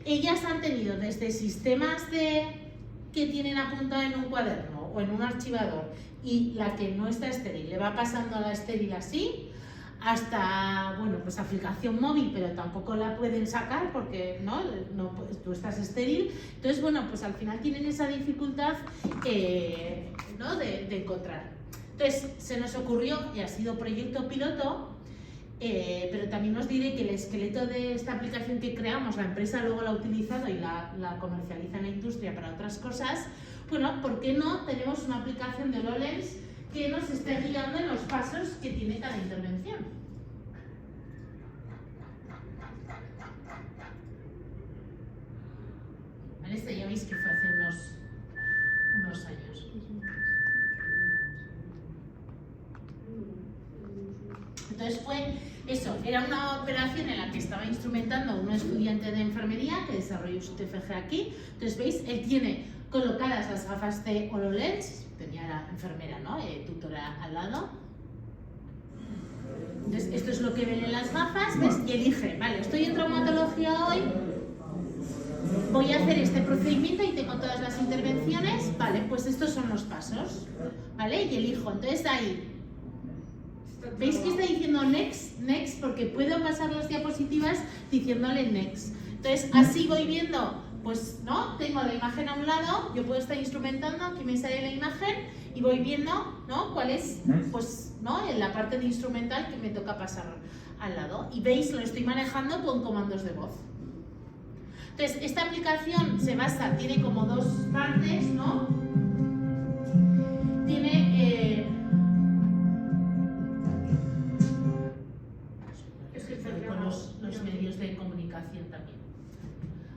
Ellas han tenido desde sistemas que tienen apuntado en un cuaderno o en un archivador, y la que no está estéril le va pasando a la estéril así, hasta, bueno, pues aplicación móvil, pero tampoco la pueden sacar porque no pues, tú estás estéril. Entonces, bueno, pues al final tienen esa dificultad ¿no? de encontrar. Entonces, se nos ocurrió, y ha sido proyecto piloto, pero también os diré que el esqueleto de esta aplicación que creamos, la empresa luego la ha utilizado y la comercializa en la industria para otras cosas. Bueno, ¿por qué no tenemos una aplicación de HoloLens que nos esté guiando en los pasos que tiene cada intervención? ¿Vale? Este ya veis que fue hace unos años. Entonces fue Eso, era una operación en la que estaba instrumentando un estudiante de enfermería que desarrolló su TFG aquí. Entonces, ¿veis? Él tiene colocadas las gafas de HoloLens, tenía la enfermera, ¿no? Tutora al lado. Entonces, esto es lo que ven en las gafas, ¿ves? Y elige, vale, estoy en traumatología hoy, voy a hacer este procedimiento y tengo todas las intervenciones, vale, pues estos son los pasos, ¿vale? Y elijo, entonces ahí, ¿veis que está diciendo next? Next, porque puedo pasar las diapositivas diciéndole next. Entonces, así voy viendo, pues, ¿no? Tengo la imagen a un lado, yo puedo estar instrumentando, aquí me sale la imagen y voy viendo, ¿no? ¿Cuál es? Pues, ¿no? En la parte de instrumental que me toca pasar al lado. Y veis, lo estoy manejando con comandos de voz. Entonces, esta aplicación se basa, tiene como dos partes, ¿no? Tiene... con los medios de comunicación también.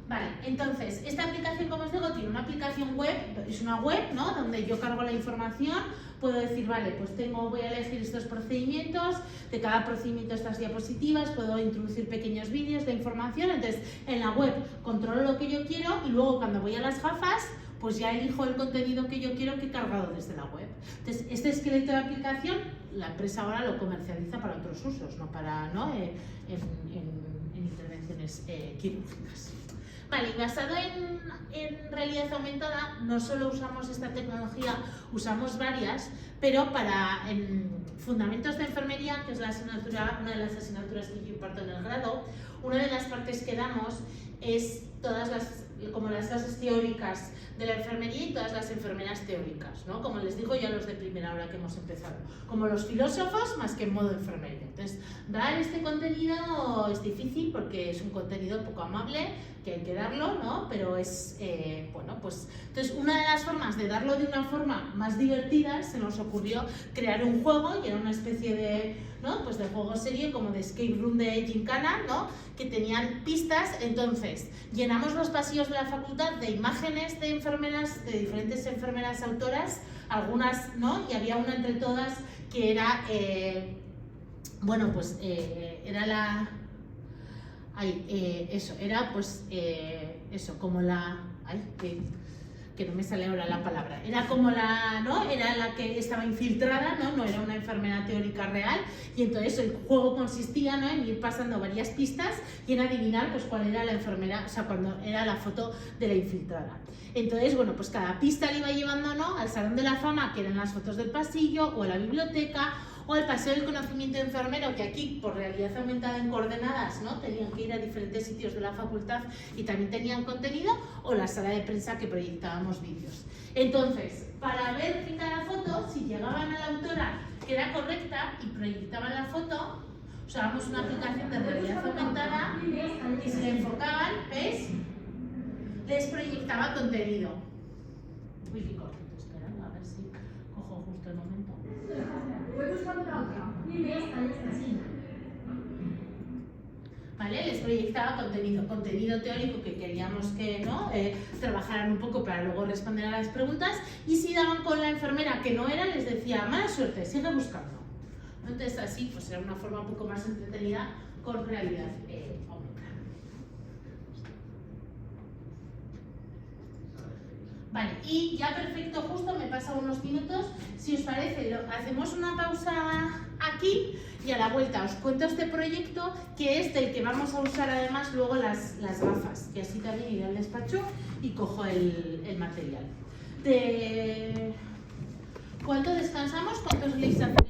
Vale, entonces, esta aplicación, como os digo, tiene una aplicación web, es una web, ¿no? Donde yo cargo la información, puedo decir, vale, pues voy a elegir estos procedimientos, de cada procedimiento estas diapositivas, puedo introducir pequeños vídeos de información, entonces en la web controlo lo que yo quiero y luego cuando voy a las gafas, pues ya elijo el contenido que yo quiero que he cargado desde la web. Entonces, este esqueleto de aplicación, la empresa ahora lo comercializa para otros usos, no para, ¿no? En intervenciones quirúrgicas. Vale, y basado en realidad aumentada, no solo usamos esta tecnología, usamos varias, pero en fundamentos de enfermería, que es la asignatura, una de las asignaturas que yo imparto en el grado, una de las partes que damos es como las clases teóricas de la enfermería y todas las enfermeras teóricas, ¿no? Como les digo yo a los de primera hora que hemos empezado, como los filósofos más que en modo enfermería. Entonces, dar este contenido es difícil porque es un contenido poco amable, que hay que darlo, ¿no? Pero es, bueno, pues, entonces una de las formas de darlo de una forma más divertida se nos ocurrió crear un juego y era una especie de, ¿no? Pues de juego serie como de escape room de Gincana, ¿no? Que tenían pistas, entonces llenamos los pasillos de la facultad de imágenes de enfermeras, de diferentes enfermeras autoras, algunas, ¿no? Y había una entre todas que era, bueno, pues era la... eso, era pues eso, como la... que no me sale ahora la palabra, era como la, ¿no? Era la que estaba infiltrada, ¿no? No era una enfermera teórica real, y entonces el juego consistía, ¿no? En ir pasando varias pistas y en adivinar pues cuál era la enfermera, o sea, cuando era la foto de la infiltrada. Entonces, bueno, pues cada pista le iba llevando, ¿no? Al Salón de la Fama, que eran las fotos del pasillo, o a la biblioteca, o el Paseo del Conocimiento Enfermero, que aquí, por realidad aumentada en coordenadas, ¿no? Tenían que ir a diferentes sitios de la facultad y también tenían contenido, o la sala de prensa que proyectábamos vídeos. Entonces, para ver en cada foto, si llegaban a la autora que era correcta y proyectaban la foto, usábamos una aplicación de realidad aumentada y si le enfocaban, ¿ves? Les proyectaba contenido. Uy, qué cortito, espera, a ver si cojo justo el momento. ¿Vale? Les proyectaba contenido teórico que queríamos que, ¿no? Trabajaran un poco para luego responder a las preguntas, y si daban con la enfermera que no era, les decía, mala suerte, sigue buscando. Entonces así pues era una forma un poco más entretenida con realidad aumentada. Vale, y ya perfecto, justo me pasan unos minutos. Si os parece, hacemos una pausa aquí y a la vuelta os cuento este proyecto, que es del que vamos a usar además luego las gafas, y así también iré al despacho y cojo el material. ¿Cuánto descansamos? ¿Cuántos leéis hacer?